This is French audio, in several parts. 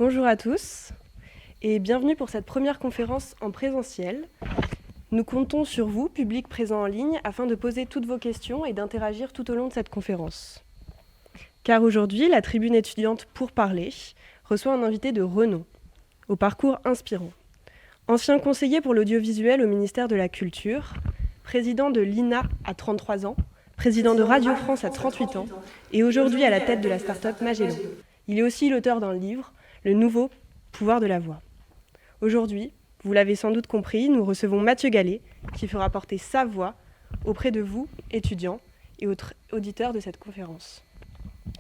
Bonjour à tous et bienvenue pour cette première conférence en présentiel. Nous comptons sur vous, public présent en ligne, afin de poser toutes vos questions et d'interagir tout au long de cette conférence. Car aujourd'hui, la tribune étudiante Pour parler reçoit un invité de renom, au parcours inspirant. Ancien conseiller pour l'audiovisuel au ministère de la Culture, président de l'INA à 33 ans, président de Radio France à 38 ans et aujourd'hui à la tête de la start-up Magellan. Il est aussi l'auteur d'un livre, Le nouveau pouvoir de la voix. Aujourd'hui, vous l'avez sans doute compris, nous recevons Mathieu Gallet qui fera porter sa voix auprès de vous, étudiants et auditeurs de cette conférence.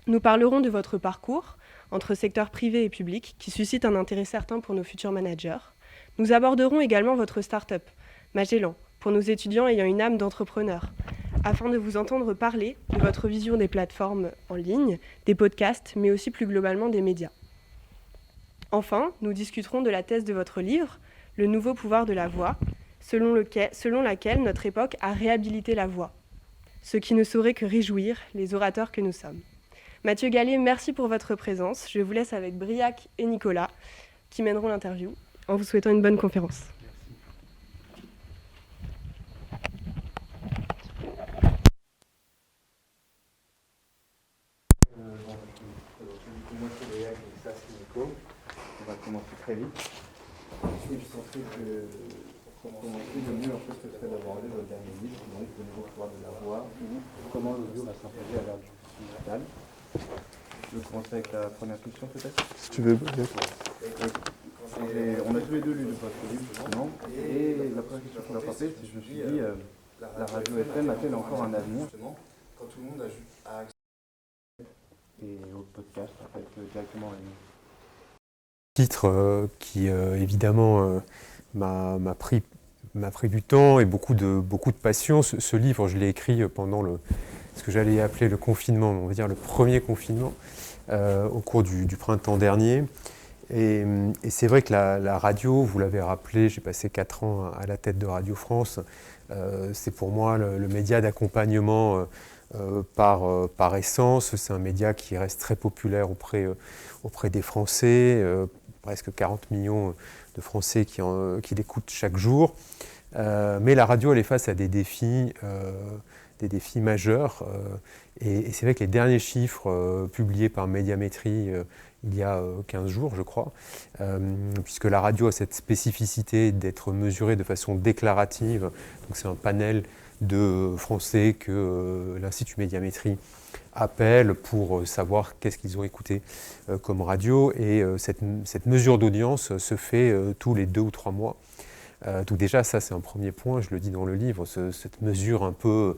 Nous parlerons de votre parcours entre secteur privé et public qui suscite un intérêt certain pour nos futurs managers. Nous aborderons également votre start-up, Magellan, pour nos étudiants ayant une âme d'entrepreneur, afin de vous entendre parler de votre vision des plateformes en ligne, des podcasts, mais aussi plus globalement des médias. Enfin, nous discuterons de la thèse de votre livre, Le nouveau pouvoir de la voix, selon laquelle notre époque a réhabilité la voix, ce qui ne saurait que réjouir les orateurs que nous sommes. Mathieu Gallet, merci pour votre présence. Je vous laisse avec Briac et Nicolas qui mèneront l'interview, en vous souhaitant une bonne conférence. Moi c'est Briac et ça c'est Nico. On va commencer très vite. Et je pensais que pour commencer, le mieux en fait ce serait d'aborder votre dernier livre, donc Le nouveau pouvoir de la voix, ou comment l'audio va s'intégrer à l'ère du digital. Je vais commencer avec la première question peut-être. Si tu veux. On a tous les deux lu votre livre justement, et la première question qu'on a portée, c'est je me suis dit, la radio FM a-t-elle encore un avenir quand tout le monde a accès et au podcast en fait directement en ligne. Titre qui évidemment m'a pris du temps et beaucoup de passion. Ce livre, je l'ai écrit pendant ce que j'allais appeler le confinement, on va dire le premier confinement, au cours du printemps dernier. Et c'est vrai que la radio, vous l'avez rappelé, j'ai passé 4 ans à la tête de Radio France. C'est pour moi le média d'accompagnement par essence. C'est un média qui reste très populaire auprès des Français, presque 40 millions de Français qui l'écoutent chaque jour. Mais la radio, elle est face à des défis majeurs. Et c'est vrai que les derniers chiffres publiés par Médiamétrie il y a 15 jours, je crois, puisque la radio a cette spécificité d'être mesurée de façon déclarative. Donc c'est un panel de Français que l'Institut Médiamétrie appelle pour savoir qu'est-ce qu'ils ont écouté comme radio. Et cette mesure d'audience se fait tous les 2 ou 3 mois. Donc déjà, ça c'est un premier point, je le dis dans le livre, cette mesure un peu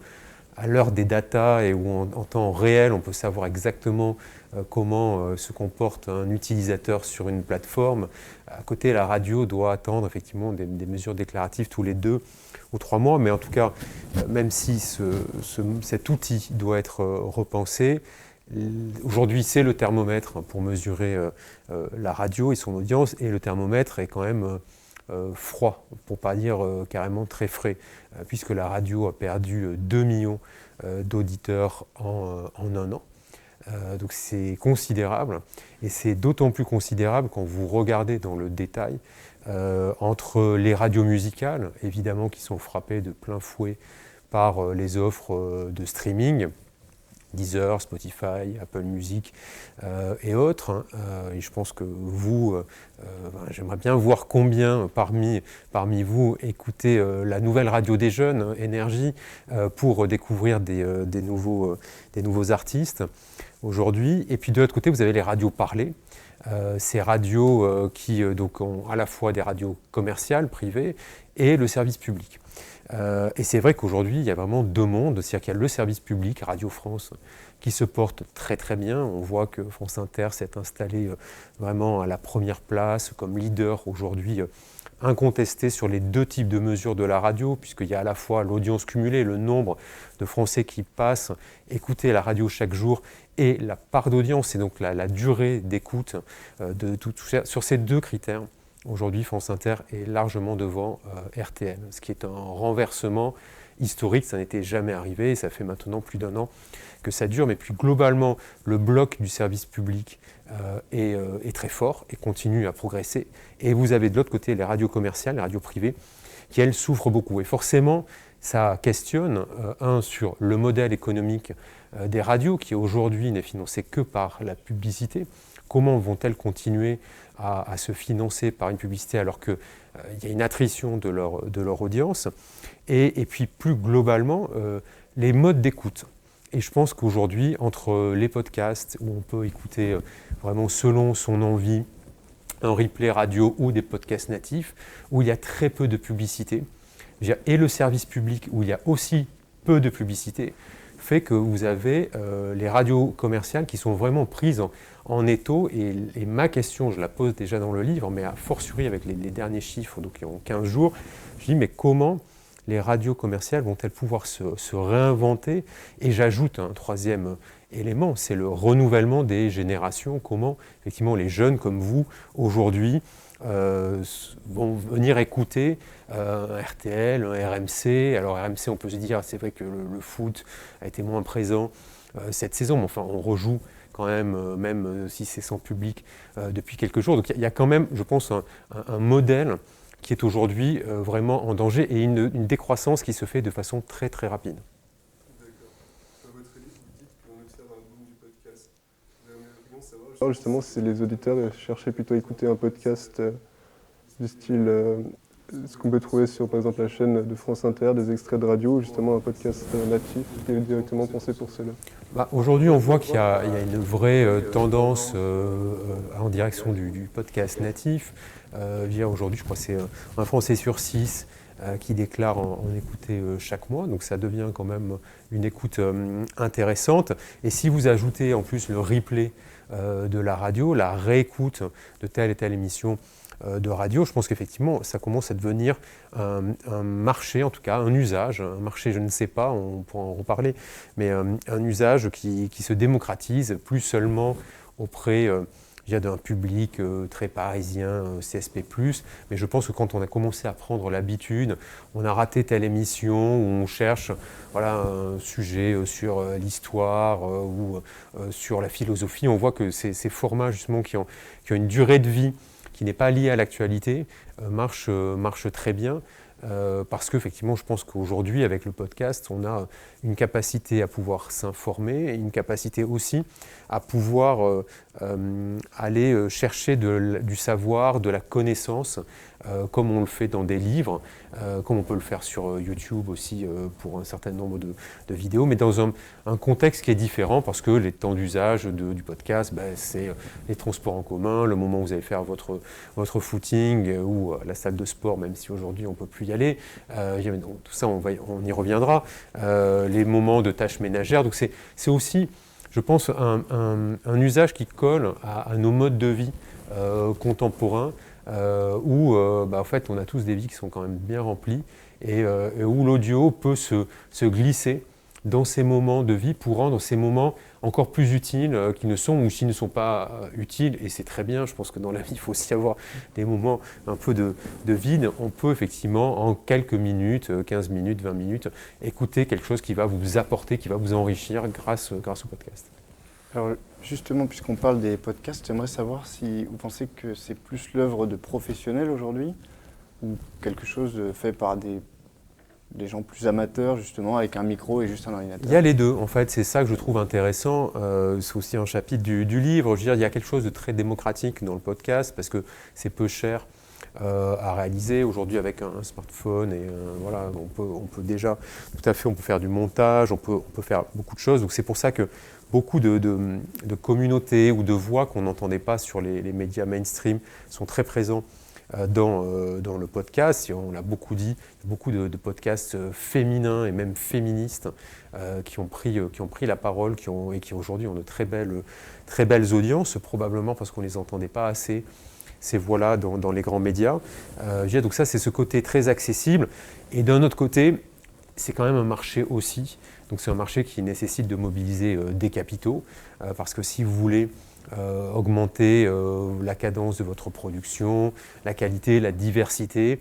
à l'heure des datas et où en temps réel, on peut savoir exactement comment se comporte un utilisateur sur une plateforme. À côté, la radio doit attendre effectivement des mesures déclaratives tous les 2 ou 3 mois, mais en tout cas, même si cet outil doit être repensé, aujourd'hui c'est le thermomètre pour mesurer la radio et son audience, et le thermomètre est quand même froid, pour ne pas dire carrément très frais, puisque la radio a perdu 2 millions d'auditeurs en 1 an. Donc c'est considérable, et c'est d'autant plus considérable quand vous regardez dans le détail entre les radios musicales, évidemment qui sont frappées de plein fouet par les offres de streaming, Deezer, Spotify, Apple Music et autres. Et je pense que vous, j'aimerais bien voir combien parmi vous écoutez la nouvelle radio des jeunes, Énergie, pour découvrir des nouveaux artistes aujourd'hui. Et puis de l'autre côté, vous avez les radios parlées. Ces radios qui donc ont à la fois des radios commerciales, privées, et le service public. Et c'est vrai qu'aujourd'hui, il y a vraiment 2 mondes, c'est-à-dire qu'il y a le service public, Radio France, qui se porte très très bien. On voit que France Inter s'est installé vraiment à la première place comme leader aujourd'hui incontesté sur les 2 types de mesures de la radio, puisqu'il y a à la fois l'audience cumulée, le nombre de Français qui passent écouter la radio chaque jour, et la part d'audience, et donc la durée d'écoute sur ces 2 critères. Aujourd'hui, France Inter est largement devant RTL, ce qui est un renversement historique, ça n'était jamais arrivé, ça fait maintenant plus d'1 an que ça dure, mais plus globalement, le bloc du service public est très fort et continue à progresser. Et vous avez de l'autre côté les radios commerciales, les radios privées, qui elles souffrent beaucoup. Et forcément, ça questionne, sur le modèle économique des radios, qui aujourd'hui n'est financé que par la publicité. Comment vont-elles continuer à se financer par une publicité alors qu'il y a une attrition de leur audience, et puis plus globalement, les modes d'écoute. Et je pense qu'aujourd'hui, entre les podcasts, où on peut écouter vraiment selon son envie, un replay radio ou des podcasts natifs, où il y a très peu de publicité, et le service public, où il y a aussi peu de publicité, fait que vous avez les radios commerciales qui sont vraiment prises en étau. Et ma question, je la pose déjà dans le livre, mais a fortiori avec les derniers chiffres, donc qui ont 15 jours, je dis mais comment les radios commerciales vont-elles pouvoir se réinventer? Et j'ajoute un troisième élément, c'est le renouvellement des générations. Comment effectivement les jeunes comme vous, aujourd'hui, vont venir écouter un RTL, un RMC. Alors RMC, on peut se dire, c'est vrai que le foot a été moins présent cette saison, mais enfin on rejoue quand même, même si c'est sans public, depuis quelques jours. Donc il y a quand même, je pense, un modèle qui est aujourd'hui vraiment en danger, et une décroissance qui se fait de façon très très rapide. D'accord. Dans votre livre, vous dites qu'on observe un boom du podcast. J'aimerais savoir justement si les auditeurs cherchaient plutôt à écouter un podcast du style ce qu'on peut trouver sur par exemple la chaîne de France Inter, des extraits de radio, ou justement un podcast natif qui est directement pensé pour cela. Aujourd'hui, on voit qu'il y a une vraie tendance en direction du podcast natif. Aujourd'hui, je crois que c'est un Français sur 6 qui déclare en écouter chaque mois, donc ça devient quand même une écoute intéressante. Et si vous ajoutez en plus le replay de la radio, la réécoute de telle et telle émission de radio, je pense qu'effectivement ça commence à devenir un marché, en tout cas un usage, un marché je ne sais pas, on pourra en reparler, mais un usage qui se démocratise, plus seulement auprès d'un public très parisien, CSP+, mais je pense que quand on a commencé à prendre l'habitude, on a raté telle émission où on cherche un sujet sur l'histoire ou sur la philosophie, on voit que ces formats justement qui ont une durée de vie qui n'est pas liée à l'actualité, marche très bien. Parce qu'effectivement, je pense qu'aujourd'hui, avec le podcast, on a une capacité à pouvoir s'informer et une capacité aussi à pouvoir aller chercher du savoir, de la connaissance, comme on le fait dans des livres, comme on peut le faire sur YouTube aussi pour un certain nombre de vidéos, mais dans un contexte qui est différent, parce que les temps d'usage du podcast, c'est les transports en commun, le moment où vous allez faire votre footing ou la salle de sport, même si aujourd'hui on ne peut plus y aller. Tout ça, on y reviendra. Les moments de tâches ménagères. Donc c'est aussi, je pense, un usage qui colle à nos modes de vie contemporains, où en fait, on a tous des vies qui sont quand même bien remplies, et où l'audio peut se glisser dans ces moments de vie pour rendre ces moments encore plus utiles qu'ils ne sont, ou s'ils ne sont pas utiles, et c'est très bien. Je pense que dans la vie, il faut aussi avoir des moments un peu de vide. On peut effectivement, en quelques minutes, 15 minutes, 20 minutes, écouter quelque chose qui va vous apporter, qui va vous enrichir grâce au podcast. Alors justement, puisqu'on parle des podcasts, j'aimerais savoir si vous pensez que c'est plus l'œuvre de professionnels aujourd'hui, ou quelque chose fait par des gens plus amateurs, justement, avec un micro et juste un ordinateur. Il y a les deux, en fait, c'est ça que je trouve intéressant. C'est aussi un chapitre du livre. Je veux dire, il y a quelque chose de très démocratique dans le podcast, parce que c'est peu cher à réaliser. Aujourd'hui, avec un smartphone, et on peut déjà, tout à fait, on peut faire du montage, on peut faire beaucoup de choses. Donc c'est pour ça que beaucoup de communautés ou de voix qu'on n'entendait pas sur les médias mainstream sont très présents dans le podcast. Et on l'a beaucoup dit, beaucoup de podcasts féminins et même féministes qui ont pris la parole, et qui aujourd'hui ont de très belles audiences, probablement parce qu'on ne les entendait pas assez, ces voix-là, dans les grands médias. Donc ça, c'est ce côté très accessible. Et d'un autre côté, c'est quand même un marché aussi. Donc c'est un marché qui nécessite de mobiliser des capitaux, parce que si vous voulez augmenter la cadence de votre production, la qualité, la diversité,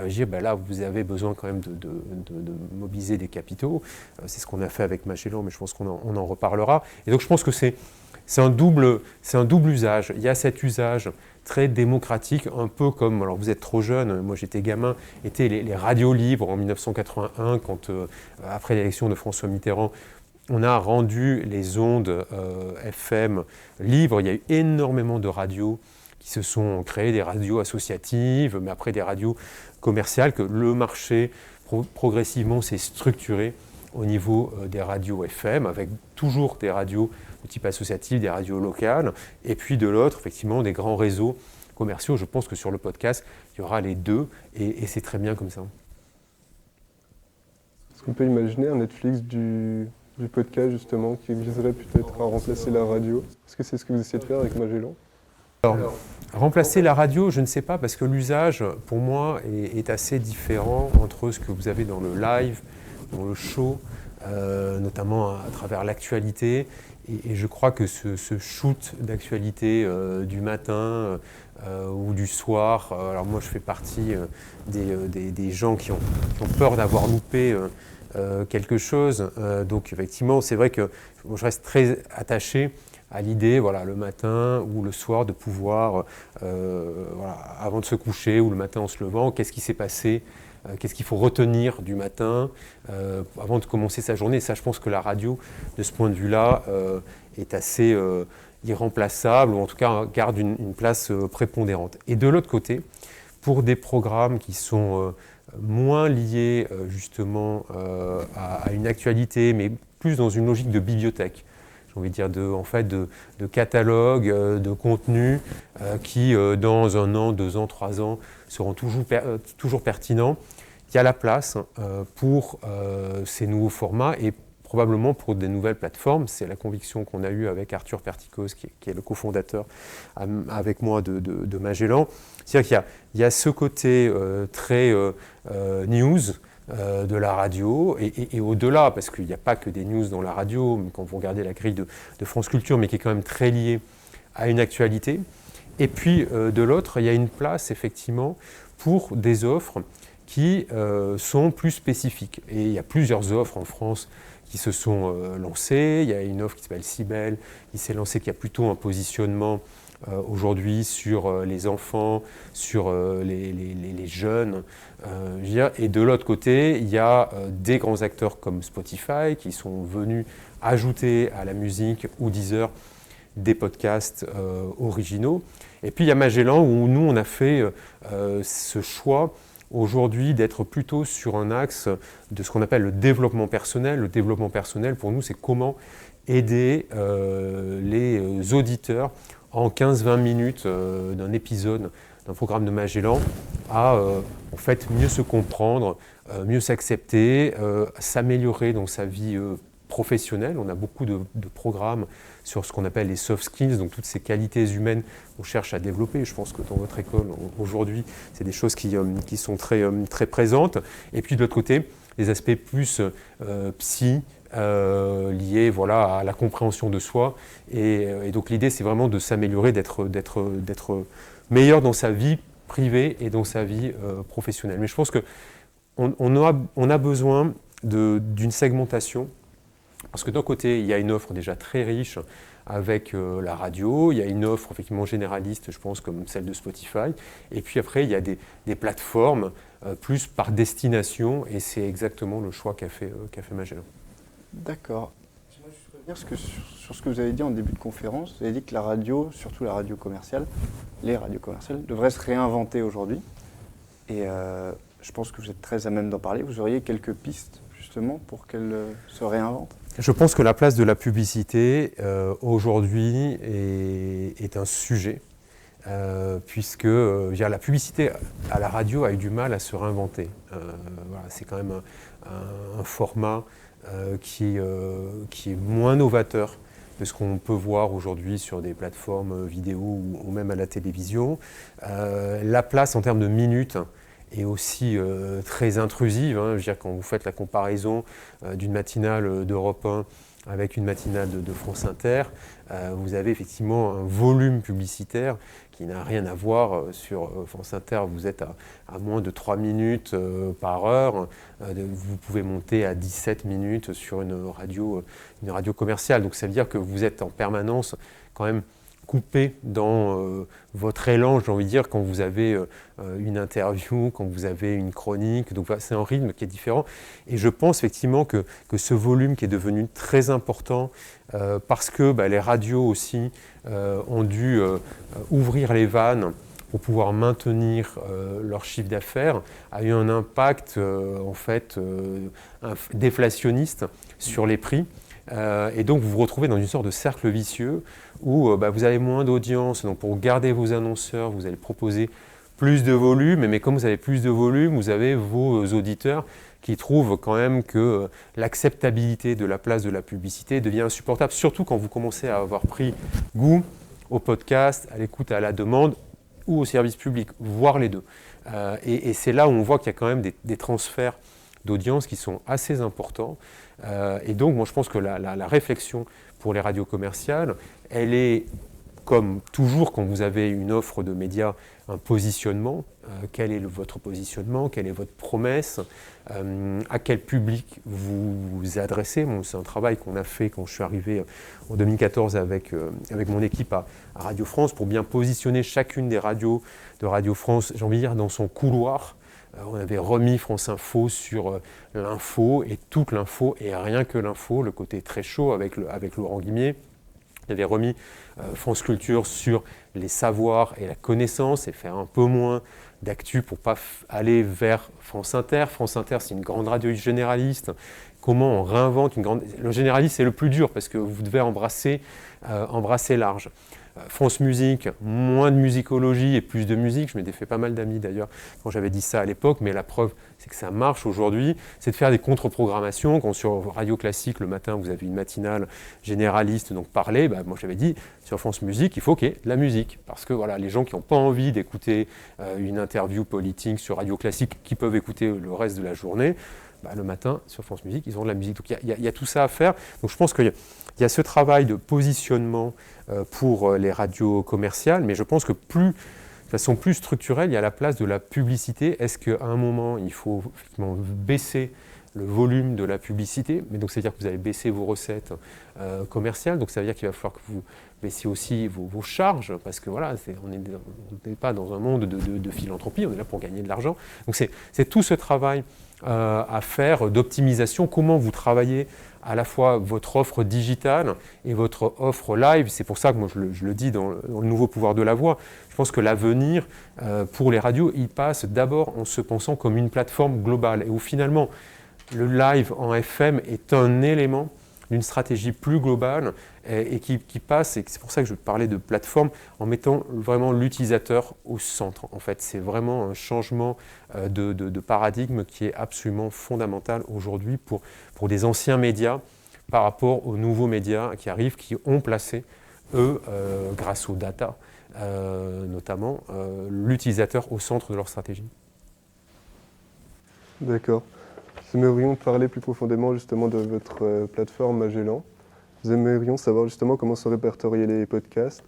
je dis, là, vous avez besoin quand même de mobiliser des capitaux. C'est ce qu'on a fait avec Magellan, mais je pense qu'on en reparlera. Et donc, je pense que c'est un double usage. Il y a cet usage très démocratique, un peu comme, alors vous êtes trop jeune, moi j'étais gamin, étaient les radios libres en 1981, quand, après l'élection de François Mitterrand, on a rendu les ondes FM libres. Il y a eu énormément de radios qui se sont créées, des radios associatives, mais après des radios commerciales, que le marché progressivement s'est structuré au niveau des radios FM, avec toujours des radios de type associatif, des radios locales, et puis de l'autre, effectivement, des grands réseaux commerciaux. Je pense que sur le podcast, il y aura les deux, et c'est très bien comme ça. Est-ce qu'on peut imaginer un Netflix du podcast, justement, qui viserait peut-être à remplacer la radio? Est-ce que c'est ce que vous essayez de faire avec Magellan? Alors, remplacer la radio, je ne sais pas, parce que l'usage, pour moi, est assez différent entre ce que vous avez dans le live, dans le show, notamment à travers l'actualité. Et je crois que ce shoot d'actualité du matin ou du soir, alors moi je fais partie des gens qui ont peur d'avoir loupé quelque chose. Donc effectivement, c'est vrai que je reste très attaché à l'idée, voilà, le matin ou le soir, de pouvoir, voilà, avant de se coucher ou le matin en se levant, qu'est-ce qui s'est passé, qu'est-ce qu'il faut retenir du matin avant de commencer sa journée. Et ça, je pense que la radio, de ce point de vue-là, est assez irremplaçable, ou en tout cas garde une place prépondérante. Et de l'autre côté, pour des programmes qui sont moins liés justement à une actualité, mais plus dans une logique de bibliothèque, j'ai envie de dire de catalogue, de contenu qui dans 1 an, 2 ans, 3 ans seront toujours pertinents. Il y a la place pour ces nouveaux formats et probablement pour des nouvelles plateformes. C'est la conviction qu'on a eue avec Arthur Pertikos, qui est le cofondateur avec moi de Magellan. C'est-à-dire qu'il y a ce côté très news, de la radio, et au-delà, parce qu'il n'y a pas que des news dans la radio, quand vous regardez la grille de France Culture, mais qui est quand même très liée à une actualité. Et puis, de l'autre, il y a une place, effectivement, pour des offres qui sont plus spécifiques. Et il y a plusieurs offres en France qui se sont lancées. Il y a une offre qui s'appelle Cybelle, qui s'est lancée, qui a plutôt un positionnement aujourd'hui sur les enfants, sur les jeunes. Et de l'autre côté, il y a des grands acteurs comme Spotify qui sont venus ajouter à la musique, ou Deezer, des podcasts originaux. Et puis il y a Magellan, où nous on a fait ce choix aujourd'hui d'être plutôt sur un axe de ce qu'on appelle le développement personnel. Le développement personnel, pour nous, c'est comment aider les auditeurs en 15-20 minutes d'un épisode d'un programme de Magellan à en fait mieux se comprendre, mieux s'accepter, s'améliorer dans sa vie professionnelle. On a beaucoup de programmes sur ce qu'on appelle les soft skills, donc toutes ces qualités humaines qu'on cherche à développer. Je pense que dans votre école, aujourd'hui, c'est des choses qui sont très, très présentes. Et puis de l'autre côté, les aspects plus psy, liés, voilà, à la compréhension de soi. Et donc l'idée, c'est vraiment de s'améliorer, d'être meilleur dans sa vie privée et dans sa vie professionnelle. Mais je pense qu'on a besoin d'une segmentation, parce que d'un côté, il y a une offre déjà très riche avec la radio, il y a une offre effectivement généraliste, je pense, comme celle de Spotify, et puis après, il y a des plateformes plus par destination, et c'est exactement le choix qu'a fait Magellan. D'accord. J'aimerais juste revenir sur ce que vous avez dit en début de conférence. Vous avez dit que la radio, surtout la radio commerciale, les radios commerciales, devraient se réinventer aujourd'hui. Et je pense que vous êtes très à même d'en parler. Vous auriez quelques pistes justement pour qu'elles se réinventent? Je pense que la place de la publicité aujourd'hui est un sujet, puisque la publicité à la radio a eu du mal à se réinventer. Voilà, c'est quand même un format qui est moins novateur de ce qu'on peut voir aujourd'hui sur des plateformes vidéo ou même à la télévision. La place en termes de minutes est aussi très intrusive. Je veux dire, quand vous faites la comparaison d'une matinale d'Europe 1 avec une matinale de France Inter, vous avez effectivement un volume publicitaire qui n'a rien à voir sur France Inter. Vous êtes à moins de 3 minutes par heure. Vous pouvez monter à 17 minutes sur une radio commerciale. Donc ça veut dire que vous êtes en permanence quand même coupé dans votre élan, j'ai envie de dire, quand vous avez une interview, quand vous avez une chronique. Donc c'est un rythme qui est différent. Et je pense effectivement que ce volume qui est devenu très important parce que les radios aussi ont dû ouvrir les vannes pour pouvoir maintenir leur chiffre d'affaires, a eu un impact en fait déflationniste sur les prix. Et donc vous vous retrouvez dans une sorte de cercle vicieux où vous avez moins d'audience. Donc pour garder vos annonceurs, vous allez proposer plus de volume, mais comme vous avez plus de volume, vous avez vos auditeurs qui trouvent quand même que l'acceptabilité de la place de la publicité devient insupportable, surtout quand vous commencez à avoir pris goût au podcast, à l'écoute à la demande ou au service public, voire les deux. Et c'est là où on voit qu'il y a quand même des transferts d'audience qui sont assez importants. Et donc, moi, je pense que la réflexion pour les radios commerciales, elle est, comme toujours quand vous avez une offre de médias, un positionnement. Quel est votre positionnement? Quelle est votre promesse? À quel public vous vous adressez? Bon, c'est un travail qu'on a fait quand je suis arrivé en 2014 avec mon équipe à Radio France pour bien positionner chacune des radios de Radio France, j'ai envie de dire, dans son couloir. On avait remis France Info sur l'info et toute l'info et rien que l'info, le côté très chaud avec Laurent Guimier. On avait remis France Culture sur les savoirs et la connaissance et faire un peu moins d'actu pour ne pas aller vers France Inter. France Inter, c'est une grande radio généraliste. Comment on réinvente une grande... Le généraliste, c'est le plus dur parce que vous devez embrasser large. France Musique, moins de musicologie et plus de musique. Je m'étais fait pas mal d'amis d'ailleurs quand j'avais dit ça à l'époque, mais la preuve, c'est que ça marche aujourd'hui. C'est de faire des contre-programmations. Quand sur Radio Classique, le matin, vous avez une matinale généraliste, donc parler, moi j'avais dit, sur France Musique, il faut qu'il y ait de la musique. Parce que voilà, les gens qui n'ont pas envie d'écouter une interview politique sur Radio Classique, qui peuvent écouter le reste de la journée, le matin, sur France Musique, ils ont de la musique. Donc il y a tout ça à faire. Donc je pense qu'il y a ce travail de positionnement pour les radios commerciales, mais je pense que de façon plus structurelle, il y a la place de la publicité. Est-ce qu'à un moment, il faut effectivement baisser le volume de la publicité, mais donc c'est-à-dire que vous allez baisser vos recettes commerciales, donc ça veut dire qu'il va falloir que vous baissiez aussi vos charges, parce que voilà, on n'est pas dans un monde de philanthropie, on est là pour gagner de l'argent. Donc c'est tout ce travail à faire d'optimisation, comment vous travaillez à la fois votre offre digitale et votre offre live. C'est pour ça que moi je le dis dans le nouveau pouvoir de la voix. Je pense que l'avenir pour les radios, il passe d'abord en se pensant comme une plateforme globale et où finalement le live en FM est un élément d'une stratégie plus globale et qui passe, et c'est pour ça que je parlais de plateforme, en mettant vraiment l'utilisateur au centre. En fait, c'est vraiment un changement de paradigme qui est absolument fondamental aujourd'hui pour des anciens médias par rapport aux nouveaux médias qui arrivent, qui ont placé, eux, grâce aux data, notamment, l'utilisateur au centre de leur stratégie. D'accord. Nous aimerions parler plus profondément justement de votre plateforme Magellan. Nous aimerions savoir justement comment sont répertoriés les podcasts,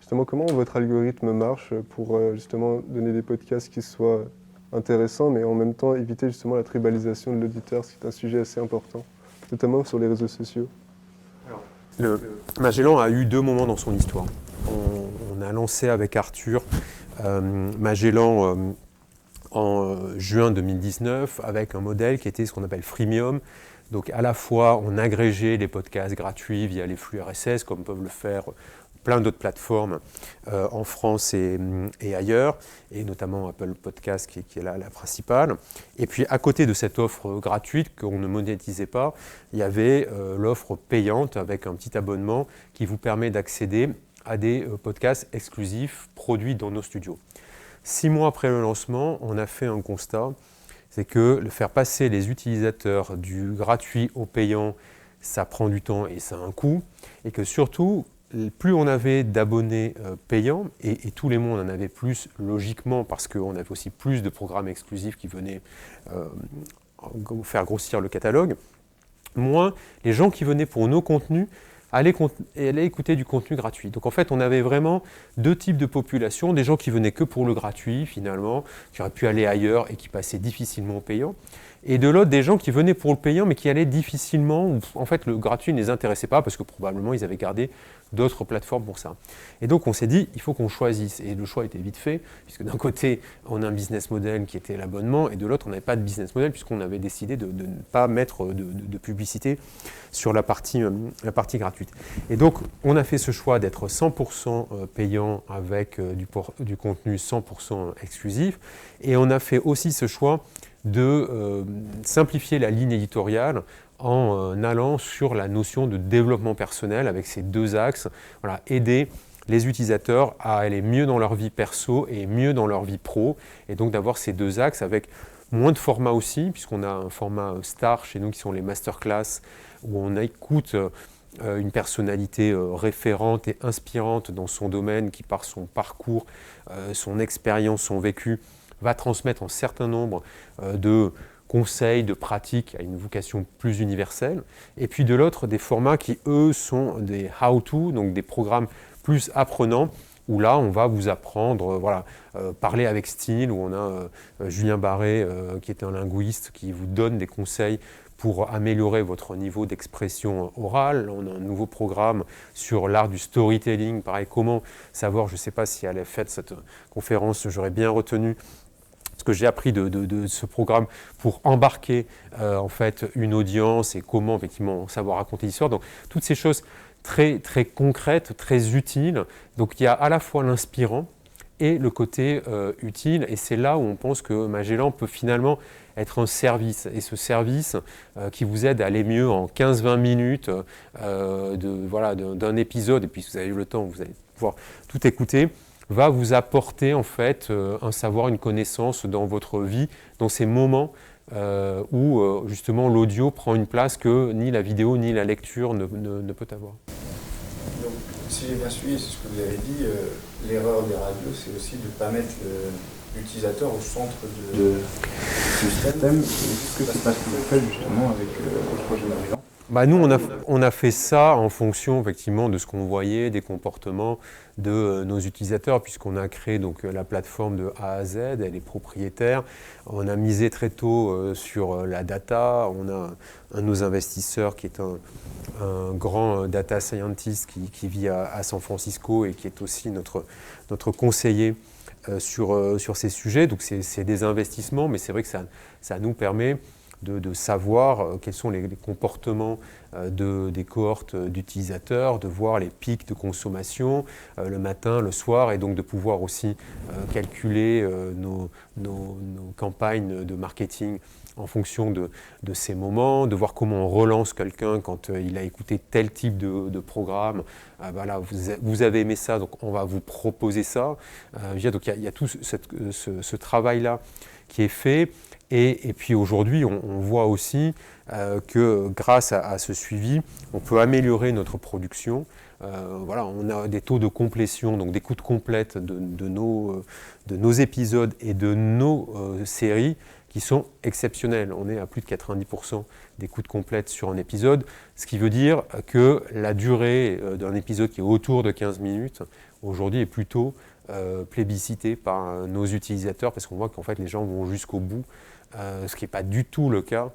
justement comment votre algorithme marche pour justement donner des podcasts qui soient intéressants, mais en même temps éviter justement la tribalisation de l'auditeur, ce qui est un sujet assez important, notamment sur les réseaux sociaux. Alors, Magellan a eu 2 moments dans son histoire. On a lancé avec Arthur Magellan en juin 2019 avec un modèle qui était ce qu'on appelle freemium. Donc à la fois on agrégeait les podcasts gratuits via les flux RSS comme peuvent le faire plein d'autres plateformes en France et ailleurs, et notamment Apple Podcast qui est la principale. Et puis à côté de cette offre gratuite qu'on ne monétisait pas, il y avait l'offre payante avec un petit abonnement qui vous permet d'accéder à des podcasts exclusifs produits dans nos studios. 6 mois après le lancement, on a fait un constat, c'est que le faire passer les utilisateurs du gratuit au payant, ça prend du temps et ça a un coût, et que surtout, plus on avait d'abonnés payants, et tous les mois on en avait plus logiquement parce qu'on avait aussi plus de programmes exclusifs qui venaient faire grossir le catalogue, moins les gens qui venaient pour nos contenus allaient écouter du contenu gratuit. Donc en fait, on avait vraiment deux types de population, des gens qui venaient que pour le gratuit finalement, qui auraient pu aller ailleurs et qui passaient difficilement au payant, et de l'autre, des gens qui venaient pour le payant mais qui allaient difficilement, ou en fait le gratuit ne les intéressait pas parce que probablement ils avaient gardé d'autres plateformes pour ça. Et donc on s'est dit, il faut qu'on choisisse, et le choix était vite fait, puisque d'un côté on a un business model qui était l'abonnement, et de l'autre on n'avait pas de business model puisqu'on avait décidé de ne pas mettre de publicité sur la partie gratuite. Et donc on a fait ce choix d'être 100% payant avec du contenu 100% exclusif, et on a fait aussi ce choix de simplifier la ligne éditoriale en allant sur la notion de développement personnel avec ces deux axes, voilà, aider les utilisateurs à aller mieux dans leur vie perso et mieux dans leur vie pro, et donc d'avoir ces deux axes avec moins de formats aussi, puisqu'on a un format star chez nous qui sont les masterclass, où on écoute une personnalité référente et inspirante dans son domaine qui par son parcours, son expérience, son vécu, va transmettre un certain nombre de conseils, de pratiques à une vocation plus universelle. Et puis de l'autre, des formats qui, eux, sont des how-to, donc des programmes plus apprenants, où là, on va vous apprendre, parler avec style, où on a Julien Barré, qui est un linguiste, qui vous donne des conseils pour améliorer votre niveau d'expression orale. On a un nouveau programme sur l'art du storytelling, pareil, comment savoir, je ne sais pas si elle a fait cette conférence, j'aurais bien retenu ce que j'ai appris de ce programme pour embarquer en fait une audience et comment effectivement savoir raconter l'histoire. Donc toutes ces choses très, très concrètes, très utiles. Donc il y a à la fois l'inspirant et le côté utile, et c'est là où on pense que Magellan peut finalement être un service, et ce service qui vous aide à aller mieux en 15-20 minutes d'un épisode, et puis si vous avez eu le temps, vous allez pouvoir tout écouter, va vous apporter en fait un savoir, une connaissance dans votre vie, dans ces moments où justement l'audio prend une place que ni la vidéo ni la lecture ne peut avoir. Donc, si j'ai bien suivi, c'est ce que vous avez dit, l'erreur des radios, c'est aussi de ne pas mettre l'utilisateur au centre du système. Qu'est-ce que c'est pas ce que vous faites justement avec le projet Magellan? Nous, on a fait ça en fonction effectivement de ce qu'on voyait, des comportements de nos utilisateurs, puisqu'on a créé donc la plateforme de A à Z, elle est propriétaire. On a misé très tôt sur la data. On a un de nos investisseurs qui est un grand data scientist qui vit à San Francisco et qui est aussi notre conseiller sur ces sujets. Donc c'est des investissements, mais c'est vrai que ça nous permet de savoir quels sont les comportements des cohortes d'utilisateurs, de voir les pics de consommation le matin, le soir, et donc de pouvoir aussi calculer nos campagnes de marketing en fonction de ces moments, de voir comment on relance quelqu'un quand il a écouté tel type de programme. Vous avez aimé ça, donc on va vous proposer ça. Donc il y a tout ce travail-là qui est fait. Et puis aujourd'hui, on voit aussi que grâce à ce suivi, on peut améliorer notre production. On a des taux de complétion, donc d'écoute complète de nos épisodes et de nos séries qui sont exceptionnels. On est à plus de 90% d'écoute complète sur un épisode, ce qui veut dire que la durée d'un épisode qui est autour de 15 minutes, aujourd'hui est plutôt plébiscitée par nos utilisateurs, parce qu'on voit qu'en fait les gens vont jusqu'au bout, ce qui n'est pas du tout le cas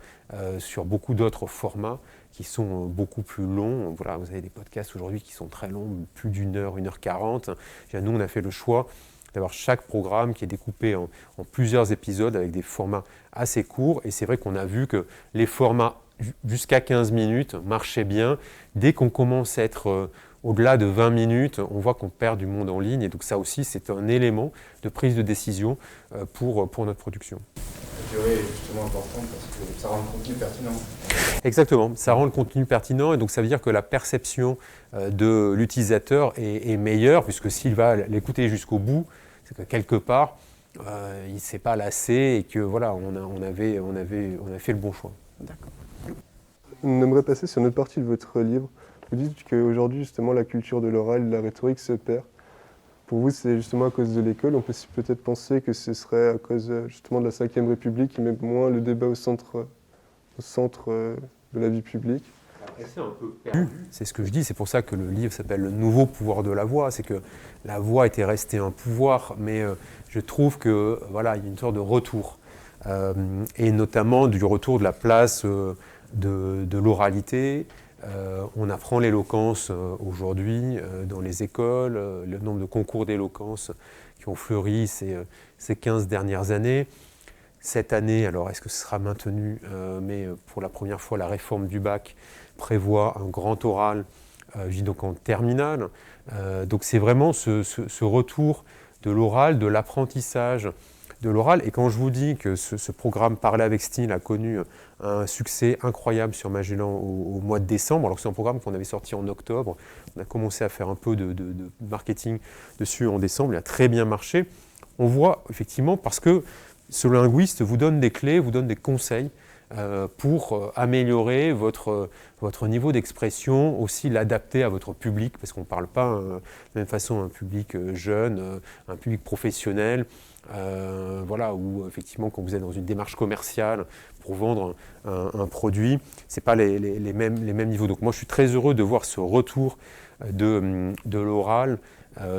sur beaucoup d'autres formats qui sont beaucoup plus longs. Vous avez des podcasts aujourd'hui qui sont très longs, plus d'1 heure, 1h40. Nous, on a fait le choix d'avoir chaque programme qui est découpé en plusieurs épisodes avec des formats assez courts. Et c'est vrai qu'on a vu que les formats jusqu'à 15 minutes marchaient bien. Dès qu'on commence à être au-delà de 20 minutes, on voit qu'on perd du monde en ligne. Et donc ça aussi, c'est un élément de prise de décision pour notre production. La durée est justement importante parce que ça rend le contenu pertinent. Exactement, ça rend le contenu pertinent, et donc ça veut dire que la perception de l'utilisateur est meilleure, puisque s'il va l'écouter jusqu'au bout, c'est que quelque part, il ne s'est pas lassé et que voilà, on a fait le bon choix. D'accord. On aimerait passer sur une autre partie de votre livre. Vous dites qu'aujourd'hui, justement, la culture de l'oral, de la rhétorique se perd. Pour vous, c'est justement à cause de l'école. On peut peut-être penser que ce serait à cause justement de la Ve République qui met moins le débat au centre de la vie publique. C'est un peu perdu. C'est ce que je dis, c'est pour ça que le livre s'appelle « Le nouveau pouvoir de la voix ». C'est que la voix était restée un pouvoir, mais je trouve que voilà, il y a une sorte de retour, et notamment du retour de la place de l'oralité. On apprend l'éloquence aujourd'hui dans les écoles, le nombre de concours d'éloquence qui ont fleuri ces 15 dernières années. Cette année, alors est-ce que ce sera maintenu, mais pour la première fois, la réforme du bac prévoit un grand oral, donc en terminale. Donc c'est vraiment ce retour de l'oral, de l'apprentissage de l'oral. Et quand je vous dis que ce programme Parler avec style a connu un succès incroyable sur Magellan au mois de décembre, alors que c'est un programme qu'on avait sorti en octobre, on a commencé à faire un peu de marketing dessus en décembre, il a très bien marché. On voit effectivement parce que ce linguiste vous donne des clés, vous donne des conseils pour améliorer votre niveau d'expression, aussi l'adapter à votre public, parce qu'on ne parle pas de la même façon à un public jeune, un public professionnel, voilà, où effectivement quand vous êtes dans une démarche commerciale pour vendre un produit, ce n'est pas les mêmes niveaux. Donc moi je suis très heureux de voir ce retour de l'oral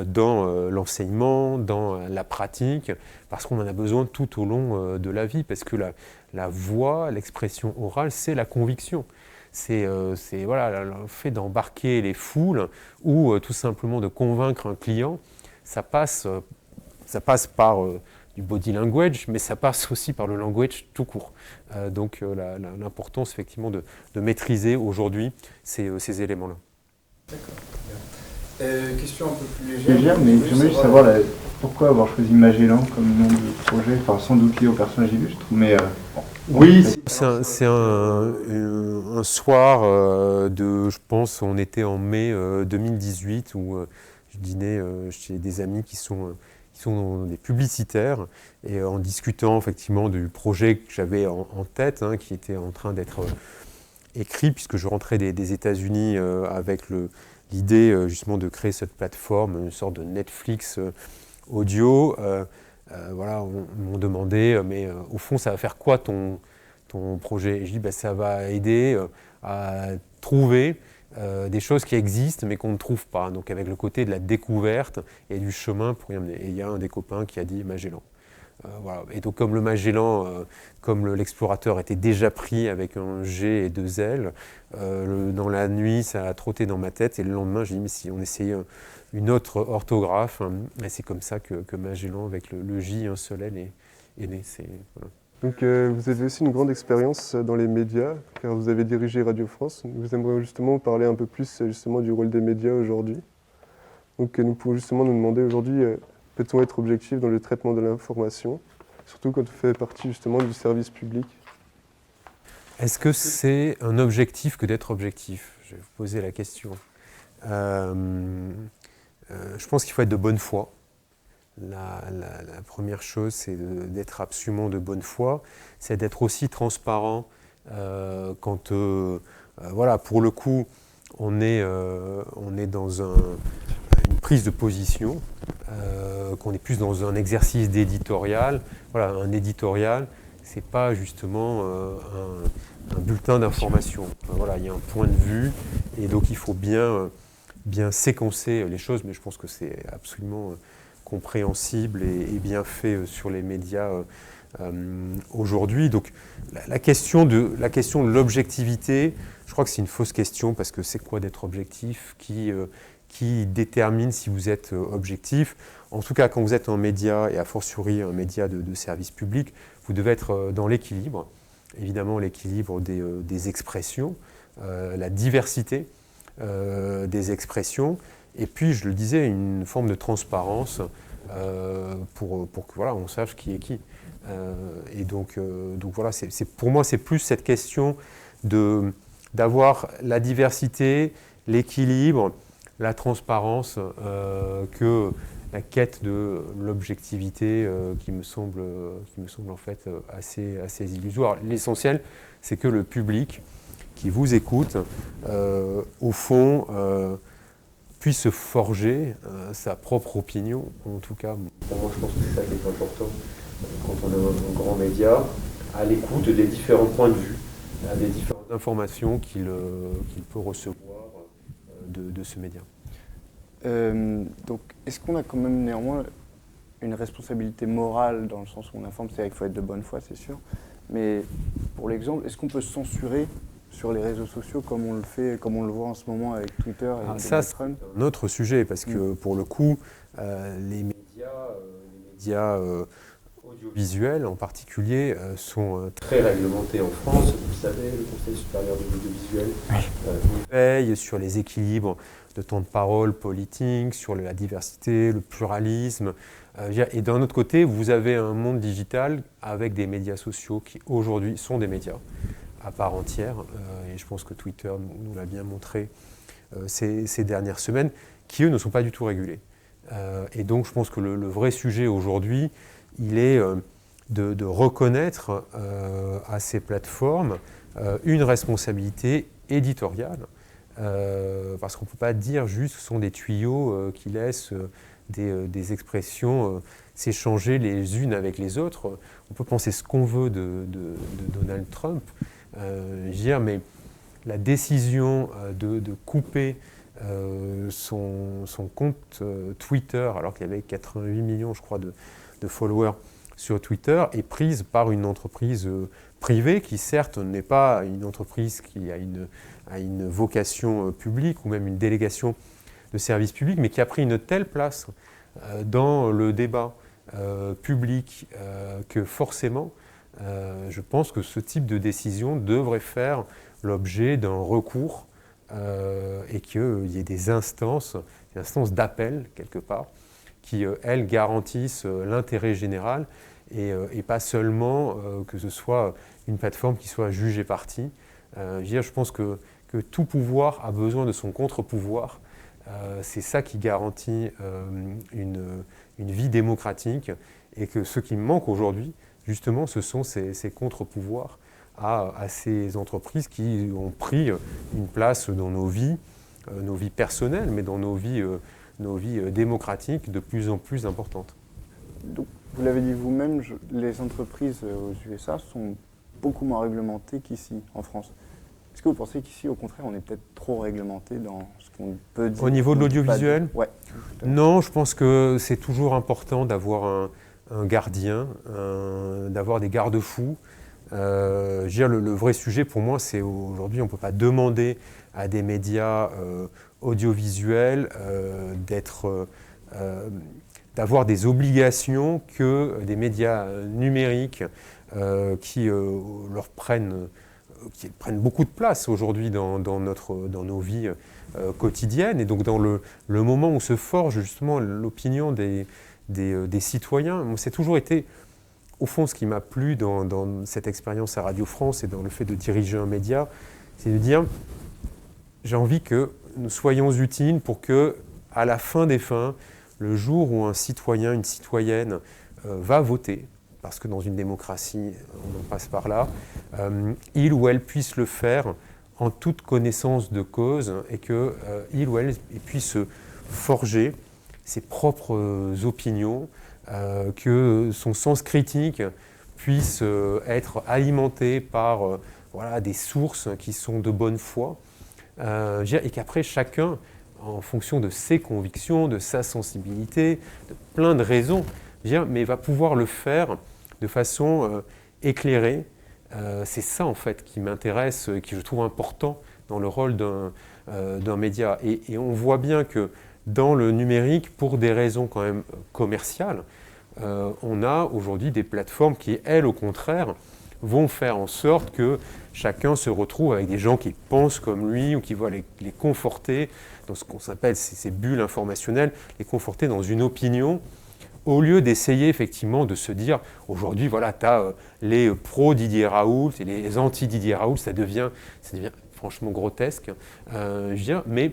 dans l'enseignement, dans la pratique, parce qu'on en a besoin tout au long de la vie, parce que la voix, l'expression orale, c'est la conviction. C'est voilà, le fait d'embarquer les foules ou tout simplement de convaincre un client, ça passe par du body language, mais ça passe aussi par le language tout court. Donc l'importance effectivement de maîtriser aujourd'hui ces éléments-là. D'accord. Question un peu plus légère. Mais j'aimerais juste savoir pourquoi avoir choisi Magellan comme nom de projet, enfin sans doute lié au personnage illustre, mais oui, c'est un soir je pense, on était en mai 2018 où je dînais chez des amis qui sont des publicitaires, et en discutant effectivement du projet que j'avais en tête, qui était en train d'être écrit, puisque je rentrais des États-Unis avec l'idée justement de créer cette plateforme, une sorte de Netflix audio. Voilà, on m'ont demandé, mais au fond, ça va faire quoi ton projet? Et je dis, ça va aider à trouver des choses qui existent, mais qu'on ne trouve pas. Donc avec le côté de la découverte et du chemin pour y amener. Et il y a un des copains qui a dit Magellan. Voilà. Et donc comme le Magellan, comme l'explorateur était déjà pris avec un G et deux L, dans la nuit, ça a trotté dans ma tête. Et le lendemain, j'ai dit, mais si on essayait une autre orthographe, et c'est comme ça que Magellan, avec le J, un seul L, est né. Voilà. Donc vous avez aussi une grande expérience dans les médias, car vous avez dirigé Radio France. Nous aimerions justement parler un peu plus justement du rôle des médias aujourd'hui. Donc nous pouvons justement nous demander aujourd'hui, peut-on être objectif dans le traitement de l'information, surtout quand on fait partie justement du service public? Est-ce que c'est un objectif que d'être objectif? Je vais vous poser la question. Je pense qu'il faut être de bonne foi. La première chose, c'est d'être absolument de bonne foi. C'est d'être aussi transparent quand, voilà, pour le coup, on est dans une prise de position, qu'on est plus dans un exercice d'éditorial. Voilà, un éditorial, c'est pas justement un bulletin d'information. Voilà, il y a un point de vue, et donc il faut bien séquencer les choses, mais je pense que c'est absolument compréhensible et bien fait sur les médias aujourd'hui. Donc la question de l'objectivité, je crois que c'est une fausse question, parce que c'est quoi d'être objectif qui détermine si vous êtes objectif? En tout cas, quand vous êtes un média, et a fortiori un média de service public, vous devez être dans l'équilibre. Évidemment, l'équilibre des expressions, la diversité des expressions, et puis, je le disais, une forme de transparence pour que voilà, on sache qui est qui. Et donc voilà, pour moi, c'est plus cette question d'avoir la diversité, l'équilibre, la transparence, que la quête de l'objectivité qui me semble en fait assez illusoire. L'essentiel, c'est que le public qui vous écoute, au fond, puisse se forger sa propre opinion. En tout cas, pour moi, je pense que c'est ça qui est important quand on est un grand média, à l'écoute des différents points de vue, des différentes d'informations qu'il peut recevoir de ce média. Donc, est-ce qu'on a quand même néanmoins une responsabilité morale dans le sens où on informe? C'est vrai qu'il faut être de bonne foi, c'est sûr. Mais pour l'exemple, est-ce qu'on peut censurer sur les réseaux sociaux comme on le fait, comme on le voit en ce moment avec Twitter et Ça, Donald Trump? c'est un autre sujet parce que pour le coup, les médias audiovisuels en particulier sont très réglementés en France. Vous le savez, le Conseil supérieur de l'audiovisuel veille sur les équilibres de temps de parole politique, sur la diversité, le pluralisme. Et d'un autre côté, vous avez un monde digital avec des médias sociaux qui aujourd'hui sont des médias à part entière, et je pense que Twitter nous l'a bien montré ces dernières semaines, qui eux ne sont pas du tout régulés. Et donc je pense que le vrai sujet aujourd'hui, il est de reconnaître à ces plateformes une responsabilité éditoriale, parce qu'on ne peut pas dire juste que ce sont des tuyaux qui laissent des expressions s'échanger les unes avec les autres. On peut penser ce qu'on veut de Donald Trump, mais la décision de couper son compte Twitter, alors qu'il y avait 88 millions, je crois, de followers sur Twitter, est prise par une entreprise privée qui, certes, n'est pas une entreprise qui a une vocation publique ou même une délégation de service public, mais qui a pris une telle place dans le débat public que forcément, je pense que ce type de décision devrait faire l'objet d'un recours et qu'il y ait des instances d'appel quelque part, qui, elles, garantissent l'intérêt général et pas seulement que ce soit une plateforme qui soit jugée partie. Je pense que tout pouvoir a besoin de son contre-pouvoir. C'est ça qui garantit une vie démocratique, et que ce qui manque aujourd'hui, justement, ce sont ces contre-pouvoirs à ces entreprises qui ont pris une place dans nos vies personnelles, mais dans nos vies démocratiques de plus en plus importantes. Donc, vous l'avez dit vous-même, les entreprises aux USA sont beaucoup moins réglementées qu'ici, en France. Est-ce que vous pensez qu'ici, au contraire, on est peut-être trop réglementé dans ce qu'on peut dire? Au niveau de l'audiovisuel? Ouais. Non, je pense que c'est toujours important d'avoir un gardien, d'avoir des garde-fous. Le vrai sujet pour moi, c'est aujourd'hui, on ne peut pas demander à des médias audiovisuels d'avoir des obligations que des médias numériques qui leur prennent beaucoup de place aujourd'hui dans nos vies quotidiennes. Et donc dans le moment où se forge justement l'opinion des citoyens, moi, c'est toujours été, au fond, ce qui m'a plu dans cette expérience à Radio France et dans le fait de diriger un média, c'est de dire, j'ai envie que nous soyons utiles pour que, à la fin des fins, le jour où un citoyen, une citoyenne va voter, parce que dans une démocratie, on en passe par là, il ou elle puisse le faire en toute connaissance de cause, et qu'il ou elle puisse forger ses propres opinions, que son sens critique puisse être alimenté par des sources qui sont de bonne foi, et qu'après chacun, en fonction de ses convictions, de sa sensibilité, de plein de raisons, mais va pouvoir le faire de façon éclairée. C'est ça en fait qui m'intéresse, qui je trouve important dans le rôle d'un média. Et on voit bien que dans le numérique, pour des raisons quand même commerciales, on a aujourd'hui des plateformes qui, elles, au contraire, vont faire en sorte que chacun se retrouve avec des gens qui pensent comme lui ou qui vont les conforter dans ce qu'on appelle ces bulles informationnelles, les conforter dans une opinion, au lieu d'essayer effectivement de se dire, aujourd'hui, voilà, tu as les pros Didier Raoult et les anti-Didier Raoult, ça devient franchement grotesque. Mais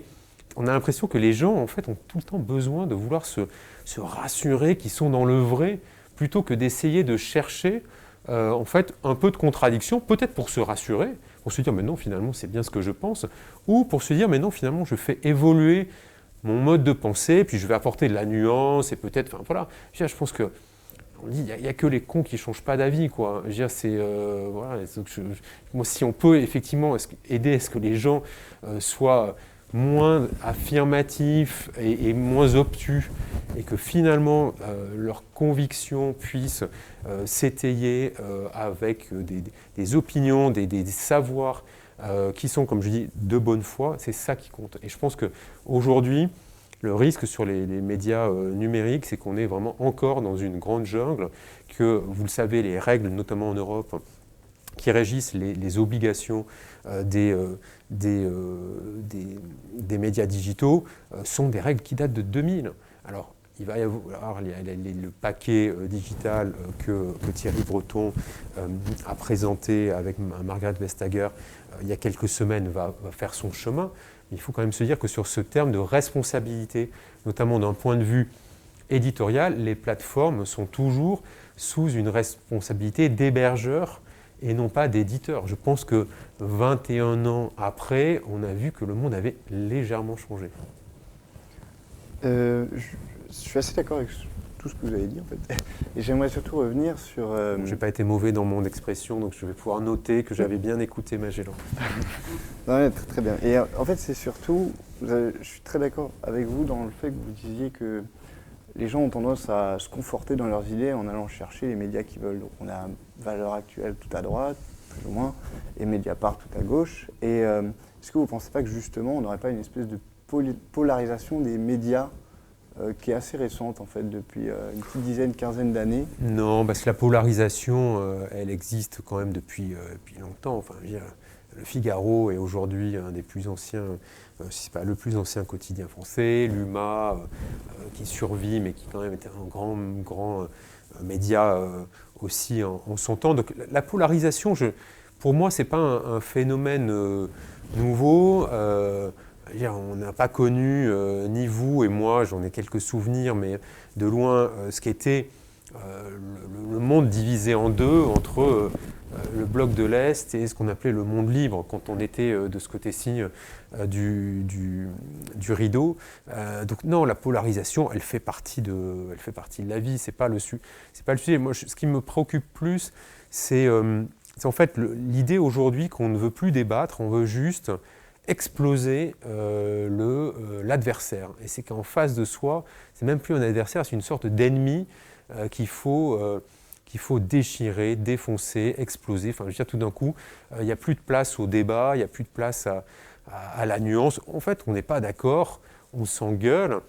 on a l'impression que les gens, en fait, ont tout le temps besoin de vouloir se rassurer qu'ils sont dans le vrai, plutôt que d'essayer de chercher en fait, un peu de contradiction, peut-être pour se rassurer, pour se dire, mais non, finalement, c'est bien ce que je pense, ou pour se dire, mais non, finalement, je fais évoluer mon mode de pensée, puis je vais apporter de la nuance, et peut-être, enfin voilà, je pense que on dit, il n'y a que les cons qui ne changent pas d'avis, quoi. Je veux dire, c'est, voilà, donc moi, si on peut effectivement aider à ce que les gens soient moins affirmatifs et moins obtus, et que finalement leurs convictions puissent s'étayer avec des opinions, des savoirs qui sont, comme je dis, de bonne foi, c'est ça qui compte. Et je pense qu'aujourd'hui, le risque sur les médias numériques, c'est qu'on est vraiment encore dans une grande jungle, que, vous le savez, les règles, notamment en Europe, qui régissent les obligations des médias digitaux, sont des règles qui datent de 2000. Alors, il va y avoir le paquet digital que Thierry Breton a présenté avec Margaret Vestager il y a quelques semaines, va faire son chemin. Il faut quand même se dire que sur ce terme de responsabilité, notamment d'un point de vue éditorial, les plateformes sont toujours sous une responsabilité d'hébergeur et non pas d'éditeur. Je pense que 21 ans après, on a vu que le monde avait légèrement changé. Je suis assez d'accord avec tout ce que vous avez dit en fait. Et j'aimerais surtout revenir sur... Je n'ai pas été mauvais dans mon expression, donc je vais pouvoir noter que j'avais bien écouté Magellan. Non, très, très bien. Et en fait, c'est surtout... je suis très d'accord avec vous dans le fait que vous disiez que les gens ont tendance à se conforter dans leurs idées en allant chercher les médias qu'ils veulent. Donc on a Valeurs Actuelles tout à droite, plus ou moins, et Mediapart tout à gauche. Et est-ce que vous ne pensez pas que justement, on n'aurait pas une espèce de polarisation des médias qui est assez récente en fait, depuis une petite dizaine, quinzaine d'années? Non, parce que la polarisation, elle existe quand même depuis longtemps. Enfin, je veux dire, le Figaro est aujourd'hui un des plus anciens, si ce n'est pas le plus ancien quotidien français, l'UMA, qui survit, mais qui quand même était un grand média aussi en son temps. Donc la polarisation, pour moi, ce n'est pas un phénomène nouveau. On n'a pas connu, ni vous et moi, j'en ai quelques souvenirs, mais de loin, ce qu'était le monde divisé en deux entre le bloc de l'Est et ce qu'on appelait le monde libre quand on était de ce côté-ci du rideau. Donc non, la polarisation, elle fait partie de la vie, c'est pas le sujet. Moi, ce qui me préoccupe plus, c'est en fait l'idée aujourd'hui qu'on ne veut plus débattre, on veut juste exploser l'adversaire. Et c'est qu'en face de soi, c'est même plus un adversaire, c'est une sorte d'ennemi qu'il faut déchirer, défoncer, exploser. Enfin, je veux dire, tout d'un coup, il n'y a plus de place au débat, il n'y a plus de place à la nuance. En fait, on n'est pas d'accord, on s'engueule,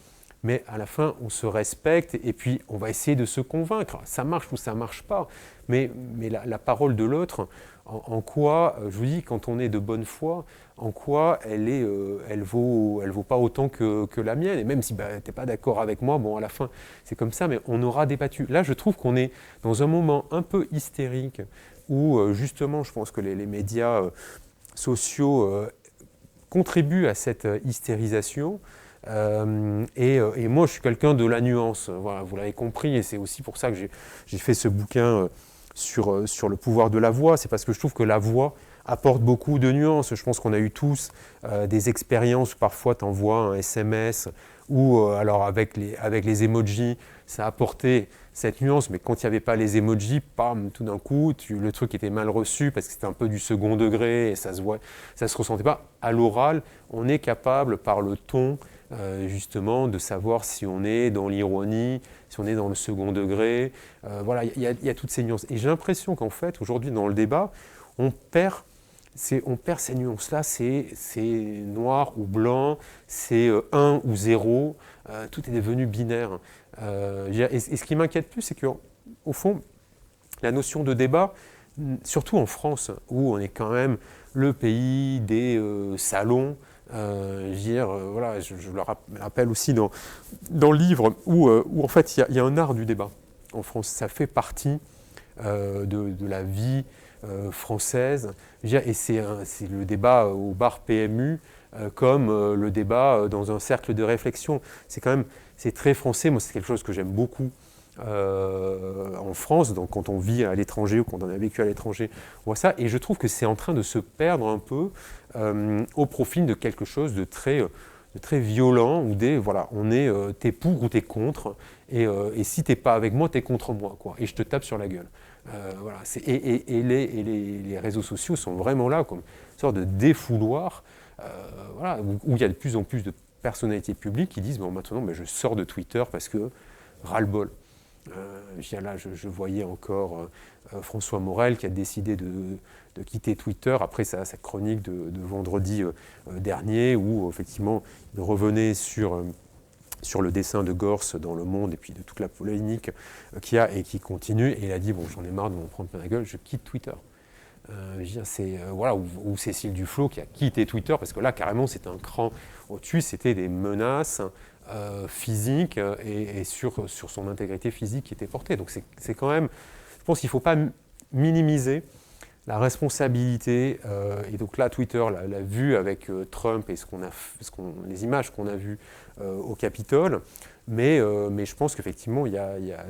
mais à la fin, on se respecte et puis on va essayer de se convaincre. Ça marche ou ça ne marche pas, mais la parole de l'autre, en quoi, je vous dis, quand on est de bonne foi, en quoi elle vaut pas autant que la mienne. Et même si tu n'es pas d'accord avec moi, bon, à la fin, c'est comme ça, mais on aura débattu. Là, je trouve qu'on est dans un moment un peu hystérique où, justement, je pense que les médias sociaux contribuent à cette hystérisation. Et moi, je suis quelqu'un de la nuance. Voilà, vous l'avez compris, et c'est aussi pour ça que j'ai fait ce bouquin sur le pouvoir de la voix. C'est parce que je trouve que la voix apporte beaucoup de nuances. Je pense qu'on a eu tous des expériences où parfois tu envoies un SMS ou alors avec les emojis, ça apportait cette nuance, mais quand il n'y avait pas les emojis, pam, tout d'un coup, le truc était mal reçu parce que c'était un peu du second degré et ça se ressentait pas. À l'oral, on est capable, par le ton, justement, de savoir si on est dans l'ironie, si on est dans le second degré. Voilà, il y a toutes ces nuances. Et j'ai l'impression qu'en fait, aujourd'hui, dans le débat, on perd ces nuances-là, c'est noir ou blanc, c'est 1 ou 0, tout est devenu binaire. Et ce qui m'inquiète plus, c'est qu'au fond, la notion de débat, surtout en France, où on est quand même le pays des salons, voilà, je le rappelle aussi dans le livre, où en fait il y a un art du débat en France, ça fait partie de la vie française, et c'est le débat au bar PMU comme le débat dans un cercle de réflexion. C'est très français, moi c'est quelque chose que j'aime beaucoup en France, donc quand on vit à l'étranger ou quand on a vécu à l'étranger, on voit ça, et je trouve que c'est en train de se perdre un peu au profit de quelque chose de très très violent, où voilà, t'es pour ou t'es contre, et si t'es pas avec moi, t'es contre moi, quoi, et je te tape sur la gueule. Voilà, les réseaux sociaux sont vraiment là comme une sorte de défouloir, voilà, où il y a de plus en plus de personnalités publiques qui disent bon, maintenant je sors de Twitter parce que ras-le-bol. Là, je voyais encore François Morel qui a décidé de quitter Twitter après sa chronique de vendredi dernier, où effectivement il revenait sur le dessin de Gorce dans Le Monde et puis de toute la polémique qu'il y a et qui continue. Et il a dit bon, j'en ai marre de m'en prendre plein la gueule, je quitte Twitter. Voilà, ou Cécile Duflot qui a quitté Twitter parce que là carrément c'était un cran au-dessus, c'était des menaces physiques et sur son intégrité physique qui était portée. Donc c'est quand même, je pense qu'il ne faut pas minimiser la responsabilité, et donc là Twitter l'a vu avec Trump et les images qu'on a vues au Capitole, mais je pense qu'effectivement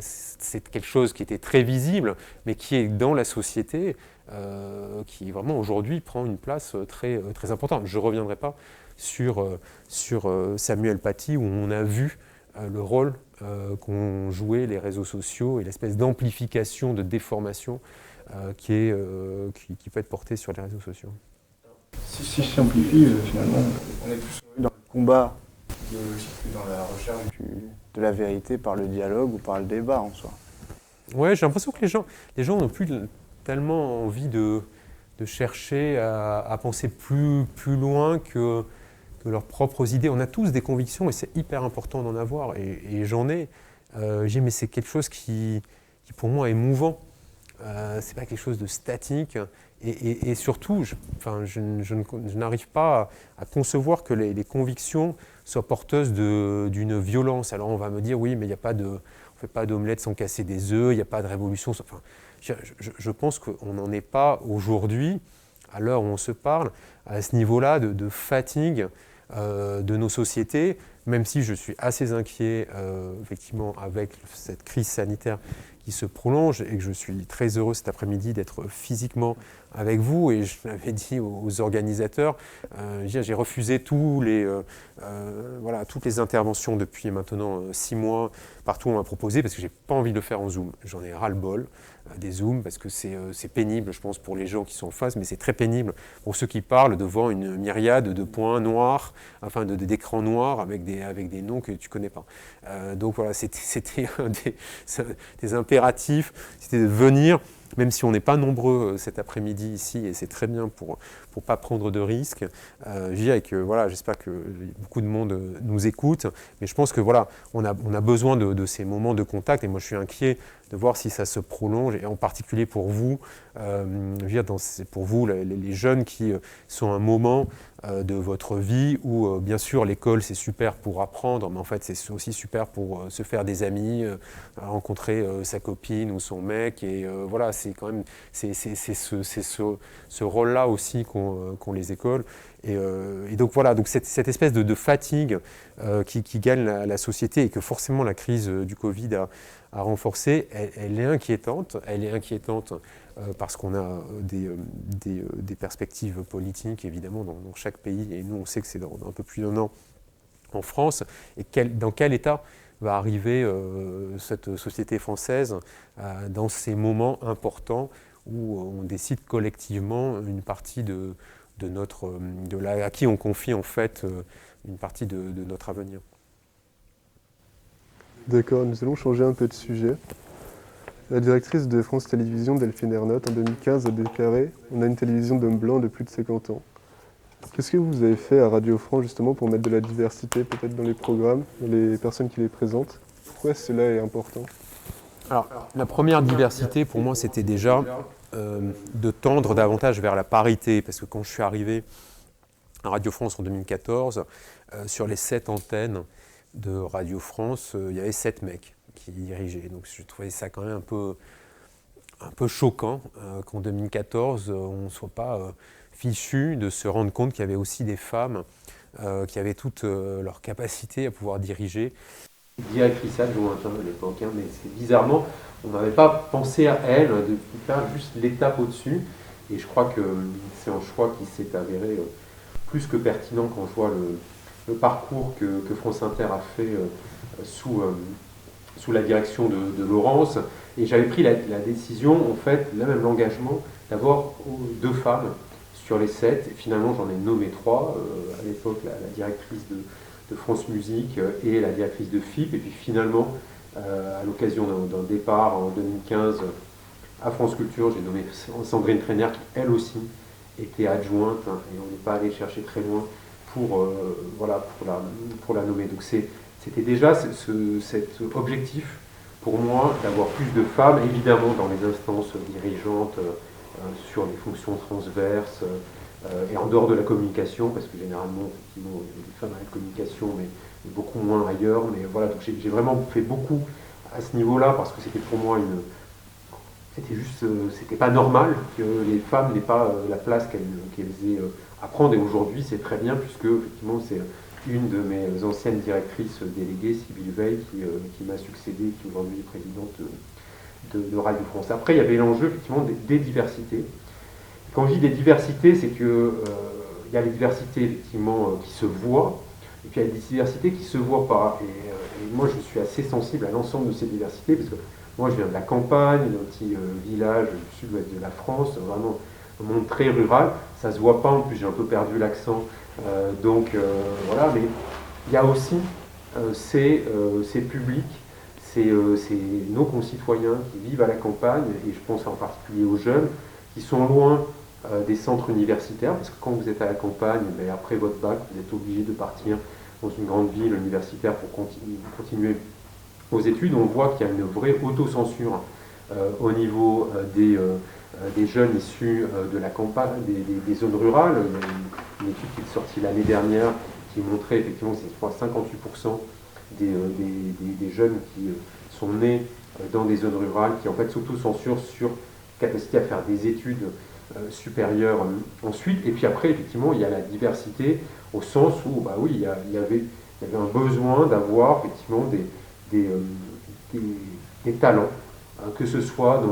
c'est quelque chose qui était très visible, mais qui est dans la société, qui vraiment aujourd'hui prend une place très, très importante. Je ne reviendrai pas sur Samuel Paty, où on a vu le rôle qu'ont joué les réseaux sociaux et l'espèce d'amplification, de déformation qui peut être portée sur les réseaux sociaux. Si je simplifie, finalement, on est plus dans le combat idéologique que dans la recherche de la vérité par le dialogue ou par le débat en soi. Ouais, j'ai l'impression que les gens n'ont plus tellement envie de chercher à penser plus loin que leurs propres idées. On a tous des convictions et c'est hyper important d'en avoir, et j'en ai. Mais c'est quelque chose qui pour moi est mouvant. C'est pas quelque chose de statique, et surtout, je n'arrive pas à concevoir que les convictions soient porteuses d'une violence. Alors on va me dire oui, mais on fait pas d'omelette sans casser des œufs, il n'y a pas de révolution. Enfin, je pense qu'on n'en est pas aujourd'hui, à l'heure où on se parle, à ce niveau-là de fatigue de nos sociétés, même si je suis assez inquiet effectivement avec cette crise sanitaire qui se prolonge, et que je suis très heureux cet après-midi d'être physiquement avec vous. Et je l'avais dit aux organisateurs, j'ai refusé toutes les interventions depuis maintenant 6 mois, partout où on m'a proposé, parce que j'ai pas envie de le faire en Zoom. J'en ai ras-le-bol des Zooms, parce que c'est pénible, je pense, pour les gens qui sont en face, mais c'est très pénible pour ceux qui parlent devant une myriade de points noirs, enfin d'écrans noirs avec des noms que tu connais pas. Donc voilà, c'était un des impératifs, c'était de venir, même si on n'est pas nombreux cet après-midi ici, et c'est très bien pour pas prendre de risques. J'espère que beaucoup de monde nous écoute, mais je pense que voilà, on a besoin de ces moments de contact, et moi je suis inquiet de voir si ça se prolonge, et en particulier pour vous, pour vous les jeunes qui sont à un moment de votre vie où bien sûr l'école c'est super pour apprendre, mais en fait c'est aussi super pour se faire des amis, rencontrer sa copine ou son mec, et voilà, c'est quand même c'est ce rôle-là aussi qu'ont les écoles, et donc voilà, donc cette espèce de fatigue qui gagne la société, et que forcément la crise du Covid a renforcée, elle est inquiétante. Elle est inquiétante parce qu'on a des perspectives politiques évidemment dans chaque pays, et nous on sait que c'est dans un peu plus d'1 an en France, et dans quel état va arriver cette société française dans ces moments importants où on décide collectivement une partie à qui on confie en fait une partie de notre avenir. D'accord, nous allons changer un peu de sujet. La directrice de France Télévisions, Delphine Ernotte, en 2015 a déclaré « On a une télévision d'hommes blancs de plus de 50 ans ». Qu'est-ce que vous avez fait à Radio France justement pour mettre de la diversité peut-être dans les programmes, dans les personnes qui les présentent? Pourquoi cela est important? Alors, la première diversité pour moi c'était déjà de tendre davantage vers la parité, parce que quand je suis arrivé à Radio France en 2014, sur les 7 antennes de Radio France, il y avait 7 mecs qui dirigeaient. Donc je trouvais ça quand même un peu choquant qu'en 2014, on ne soit pas fichu de se rendre compte qu'il y avait aussi des femmes qui avaient toute leur capacité à pouvoir diriger. Directrice adjointe à l'époque, mais bizarrement, on n'avait pas pensé à elle de faire juste l'étape au-dessus. Et je crois que c'est un choix qui s'est avéré plus que pertinent quand je vois le parcours que France Inter a fait sous la direction de Laurence. Et j'avais pris la décision, en fait, là même l'engagement, d'avoir 2 femmes sur les 7. Et finalement, j'en ai nommé 3. À l'époque, la directrice de France Musique et la directrice de FIP. Et puis finalement, à l'occasion d'un départ en 2015 à France Culture, j'ai nommé Sandrine Trainer, qui elle aussi était adjointe, hein, et on n'est pas allé chercher très loin pour la nommer. Donc c'était déjà cet objectif pour moi d'avoir plus de femmes, évidemment dans les instances dirigeantes, sur les fonctions transverses, et en dehors de la communication, parce que généralement, effectivement, il y a des femmes à la communication, mais beaucoup moins ailleurs. Mais voilà, donc j'ai vraiment fait beaucoup à ce niveau-là, parce que c'était pour moi c'était pas normal que les femmes n'aient pas la place qu'elles aient à prendre. Et aujourd'hui, c'est très bien, puisque effectivement, c'est une de mes anciennes directrices déléguées, Sybille Veil, qui m'a succédé, qui aujourd'hui est présidente de Radio France. Après, il y avait l'enjeu effectivement des diversités. Quand je dis des diversités, c'est que il y a les diversités effectivement qui se voient, et puis il y a des diversités qui ne se voient pas. Et moi, je suis assez sensible à l'ensemble de ces diversités, parce que moi, je viens de la campagne, d'un petit village du sud-ouest de la France, vraiment un monde très rural. Ça ne se voit pas, en plus j'ai un peu perdu l'accent. Voilà, mais il y a aussi ces publics, c'est nos concitoyens qui vivent à la campagne, et je pense en particulier aux jeunes, qui sont loin des centres universitaires, parce que quand vous êtes à la campagne, après votre bac, vous êtes obligé de partir dans une grande ville universitaire pour continuer aux études. On voit qu'il y a une vraie autocensure au niveau des jeunes issus de la campagne, des zones rurales. Il y a une étude qui est sortie l'année dernière qui montrait effectivement que c'est 58% des jeunes qui sont nés dans des zones rurales qui en fait s'autocensurent sur capacité à faire des études supérieures ensuite. Et puis après, effectivement, il y a la diversité au sens où, bah oui, il y avait un besoin d'avoir effectivement des talents, que ce soit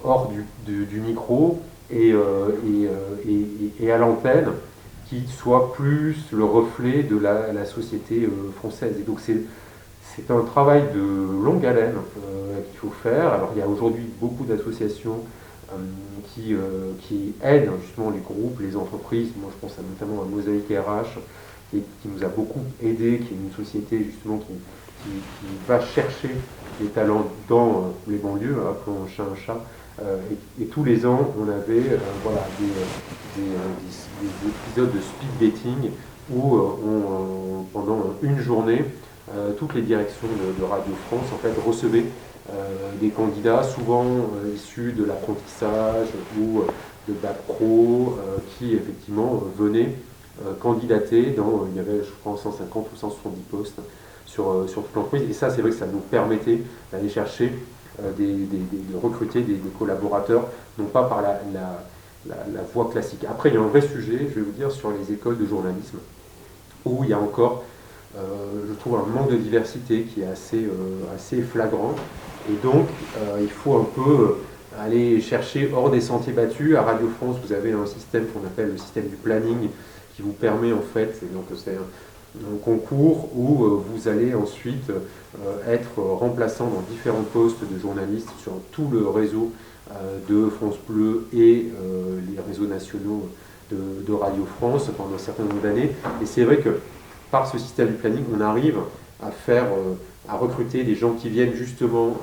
hors du micro et à l'antenne, qui soient plus le reflet de la société française. Et donc c'est un travail de longue haleine qu'il faut faire. Alors il y a aujourd'hui beaucoup d'associations qui aident justement les groupes, les entreprises. Moi je pense notamment à Mosaïque RH, qui nous a beaucoup aidé, qui est une société justement qui va chercher les talents dans les banlieues, appelons un chat. Et tous les ans, on avait des épisodes de speed dating où pendant une journée, toutes les directions de Radio France en fait recevaient des candidats, souvent issus de l'apprentissage ou de bac pro, qui effectivement venaient candidater il y avait je crois 150 ou 170 postes sur toute l'entreprise. Et ça, c'est vrai que ça nous permettait d'aller chercher de recruter des collaborateurs, non pas par la voie classique. Après, il y a un vrai sujet, je vais vous dire, sur les écoles de journalisme, où il y a encore, je trouve, un manque de diversité qui est assez flagrant. Et donc, il faut un peu aller chercher hors des sentiers battus. À Radio France, vous avez un système qu'on appelle le système du planning, qui vous permet, en fait, c'est un concours où vous allez ensuite être remplaçant dans différents postes de journalistes sur tout le réseau de France Bleu et les réseaux nationaux de Radio France pendant un certain nombre d'années. Et c'est vrai que par ce système du planning, on arrive à recruter des gens qui viennent justement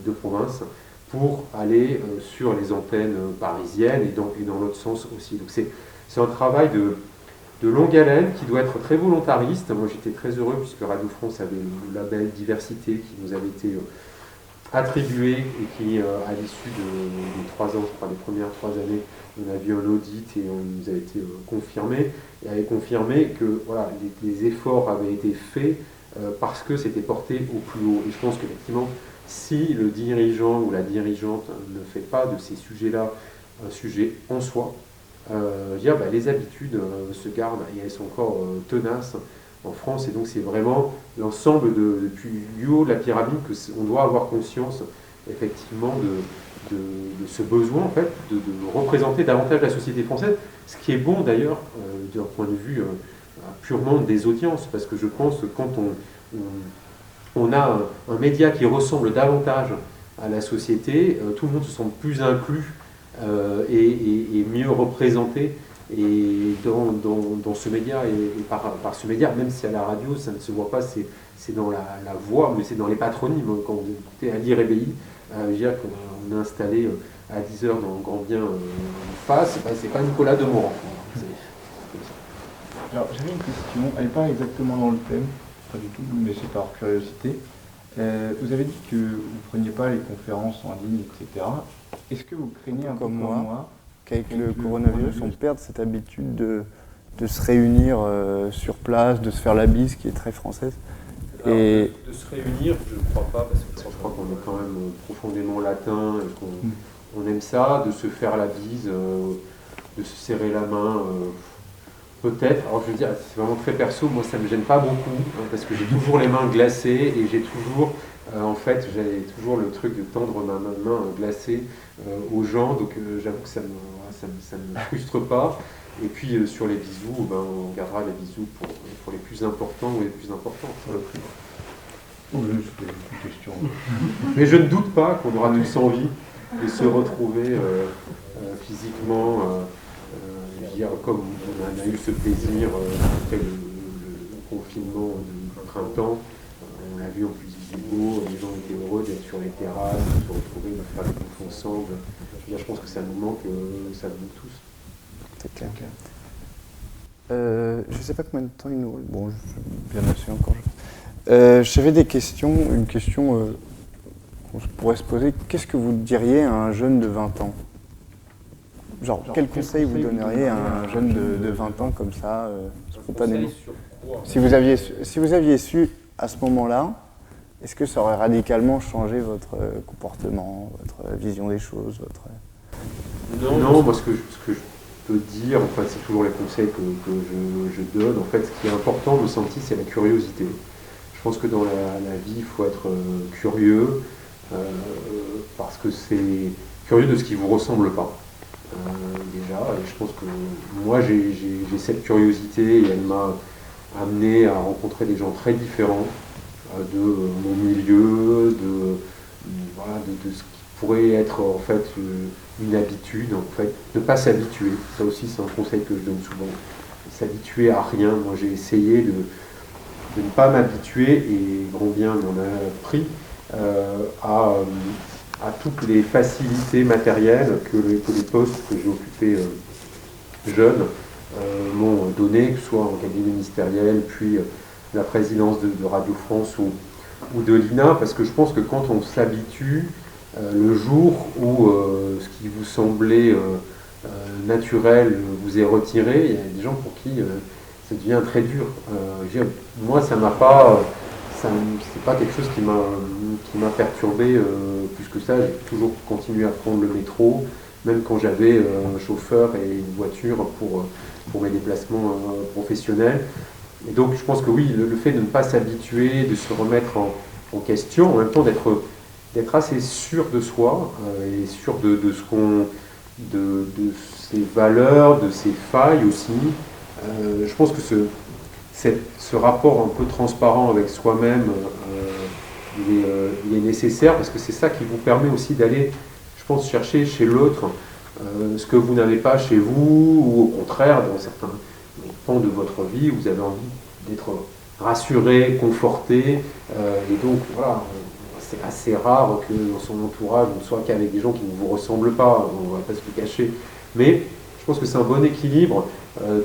de province pour aller sur les antennes parisiennes et dans l'autre sens aussi. Donc c'est un travail de longue haleine qui doit être très volontariste. Moi j'étais très heureux puisque Radio France avait le label diversité qui nous avait été attribué et qui à l'issue des 3 ans, je crois, des premières 3 années, on a vu un audit et on nous a été confirmé, et avait confirmé que voilà, les efforts avaient été faits parce que c'était porté au plus haut. Et je pense qu'effectivement, si le dirigeant ou la dirigeante ne fait pas de ces sujets-là un sujet en soi, les habitudes se gardent et elles sont encore tenaces en France. Et donc c'est vraiment l'ensemble depuis du haut de la pyramide qu'on doit avoir conscience effectivement de ce besoin en fait de représenter davantage la société française, ce qui est bon d'ailleurs d'un point de vue purement des audiences, parce que je pense que quand on a un média qui ressemble davantage à la société, tout le monde se sent plus inclus et mieux représenté et dans ce média et par ce média, même si à la radio ça ne se voit pas, c'est dans la voix, mais c'est dans les patronymes. Quand vous écoutez Ali Rebelli, je veux dire qu'on a installé à 10h dans le Grand Bien en face, c'est pas Nicolas Demorand. Alors j'avais une question, elle n'est pas exactement dans le thème, pas du tout, mais c'est par curiosité. Vous avez dit que vous ne preniez pas les conférences en ligne, etc. Est-ce que vous craignez un peu comme moi qu'avec le coronavirus, on perde cette habitude de se réunir sur place, de se faire la bise, qui est très française? Alors, de se réunir, je ne crois pas, parce que je crois qu'on est quand même profondément latin, et qu'on aime ça, de se faire la bise, de se serrer la main, peut-être. Alors je veux dire, c'est vraiment très perso, moi ça ne me gêne pas beaucoup, parce que j'ai toujours les mains glacées, et j'ai toujours, j'ai toujours le truc de tendre ma main glacée aux gens, donc j'avoue que ça ne me frustre pas. Et puis sur les bisous, on gardera les bisous pour les plus importants ou les plus importantes. Oui, c'était une question. Mais je ne doute pas qu'on aura tous envie de se retrouver physiquement, comme on a eu ce plaisir après le confinement du printemps. On l'a vu en plus, il faisait beau, les gens étaient heureux d'être sur les terrasses, de se retrouver, de faire des bouffe ensemble. Je pense que ça nous manque tous. C'est clair. Je ne sais pas combien de temps il nous reste. Bon, bien assez encore. J'avais des questions. Une question qu'on pourrait se poser. Qu'est-ce que vous diriez à un jeune de 20 ans? Genre, quel conseil vous donneriez à un jeune de 20 ans comme ça, spontanément? Si vous aviez su à ce moment-là, est-ce que ça aurait radicalement changé votre comportement, votre vision des choses, Non, moi ce que je peux dire, en fait, c'est toujours les conseils que je donne. En fait, ce qui est important, me semble-t-il, c'est la curiosité. Je pense que dans la vie, il faut être curieux, parce que c'est curieux de ce qui ne vous ressemble pas, déjà. Et je pense que moi, j'ai cette curiosité et elle m'a amené à rencontrer des gens très différents de mon milieu, de ce qui pourrait être en fait une habitude, en fait, ne pas s'habituer. Ça aussi, c'est un conseil que je donne souvent. S'habituer à rien. Moi, j'ai essayé de ne pas m'habituer, et grand bien m'en a pris, à toutes les facilités matérielles que les postes que j'ai occupés jeune m'ont donné, que ce soit en cabinet ministériel, puis la présidence de Radio France ou de l'INA, parce que je pense que quand on s'habitue, le jour où ce qui vous semblait naturel vous est retiré, il y a des gens pour qui ça devient très dur. Moi, c'est pas quelque chose qui m'a perturbé plus que ça. J'ai toujours continué à prendre le métro, même quand j'avais un chauffeur et une voiture pour mes déplacements professionnels. Et donc, je pense que oui, le fait de ne pas s'habituer, de se remettre en question, en même temps d'être assez sûr de soi et sûr de ses valeurs, de ses failles aussi. Je pense que ce rapport un peu transparent avec soi-même, il est nécessaire, parce que c'est ça qui vous permet aussi d'aller, je pense, chercher chez l'autre ce que vous n'avez pas chez vous, ou au contraire, dans certains pans de votre vie, vous avez envie d'être rassuré, conforté, et donc voilà, c'est assez rare que dans son entourage on ne soit qu'avec des gens qui ne vous ressemblent pas, on ne va pas se le cacher, mais je pense que c'est un bon équilibre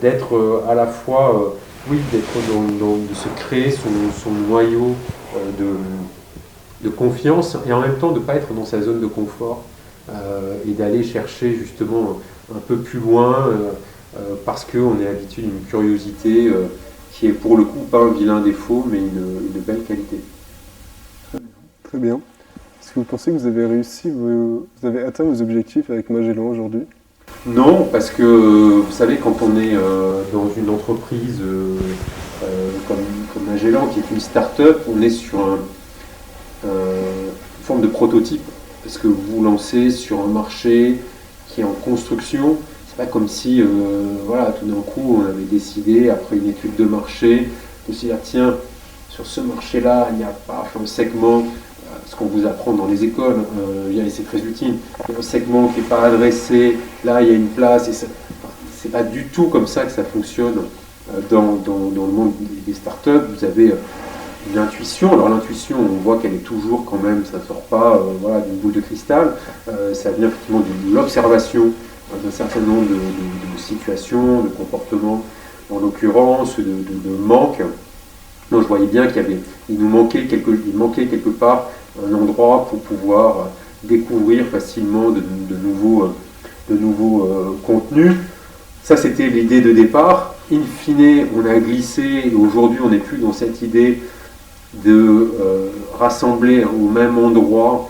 d'être à la fois, de se créer son noyau de confiance, et en même temps de ne pas être dans sa zone de confort, et d'aller chercher justement un peu plus loin, parce qu'on est habitué d'une curiosité qui est pour le coup pas un vilain défaut, mais une belle qualité. Très bien. Est-ce que vous pensez que vous avez réussi, vous avez atteint vos objectifs avec Magellan aujourd'hui? Non, parce que vous savez, quand on est dans une entreprise comme Magellan, qui est une start-up, on est sur une forme de prototype, parce que vous vous lancez sur un marché qui est en construction, c'est pas comme si, voilà, tout d'un coup, on avait décidé, après une étude de marché, de se dire, tiens, sur ce marché-là, il n'y a pas un segment, ce qu'on vous apprend dans les écoles, c'est très utile, il y a un segment qui n'est pas adressé, là, il y a une place, et c'est pas du tout comme ça que ça fonctionne dans le monde des startups. Vous avez une intuition. Alors l'intuition, on voit qu'elle est toujours quand même, ça ne sort pas voilà, d'une boule de cristal. Ça vient effectivement de l'observation d'un certain nombre de situations, de comportements, en l'occurrence, de manque. Moi, je voyais bien il manquait quelque part un endroit pour pouvoir découvrir facilement de nouveaux contenus. Ça, c'était l'idée de départ. In fine, on a glissé et aujourd'hui, on n'est plus dans cette idée de rassembler au même endroit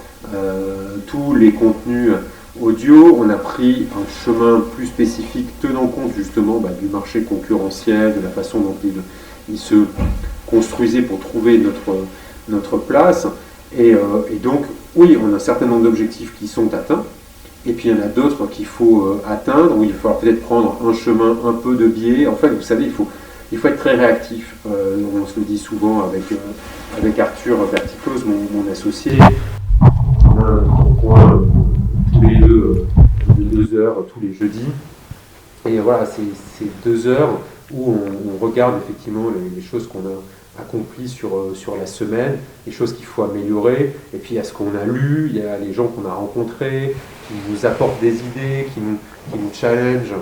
tous les contenus audio. On a pris un chemin plus spécifique tenant compte justement du marché concurrentiel, de la façon dont il se construisait pour trouver notre place. Et donc, oui, on a un certain nombre d'objectifs qui sont atteints. Et puis il y en a d'autres qu'il faut atteindre, où il va falloir peut-être prendre un chemin un peu de biais. En fait, vous savez, il faut être très réactif. On se le dit souvent avec Arthur Verticose, mon associé. On a un point tous les deux, de 2 heures tous les jeudis. Et voilà, c'est 2 heures où on regarde effectivement les choses qu'on a accomplies sur la semaine, les choses qu'il faut améliorer, et puis il y a ce qu'on a lu, il y a les gens qu'on a rencontrés, qui nous apportent des idées, qui nous challenge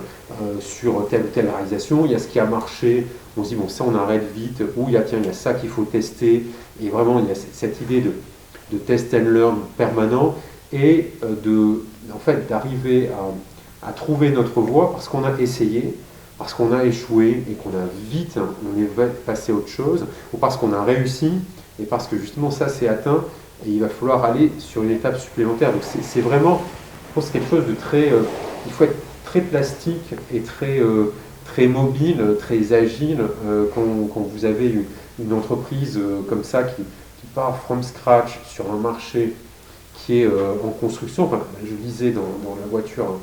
sur telle ou telle réalisation. Il y a ce qui a marché, on se dit bon, ça on arrête vite, ou il y a ça qu'il faut tester, et vraiment il y a cette idée de test and learn permanent, et d'arriver à trouver notre voie parce qu'on a essayé, parce qu'on a échoué et qu'on a on est passé à autre chose, ou parce qu'on a réussi et parce que justement ça c'est atteint et il va falloir aller sur une étape supplémentaire. Donc c'est vraiment, je pense, quelque chose de très, il faut être très plastique et très mobile, très agile quand vous avez une entreprise comme ça qui part from scratch sur un marché qui est en construction. Enfin, je lisais dans la voiture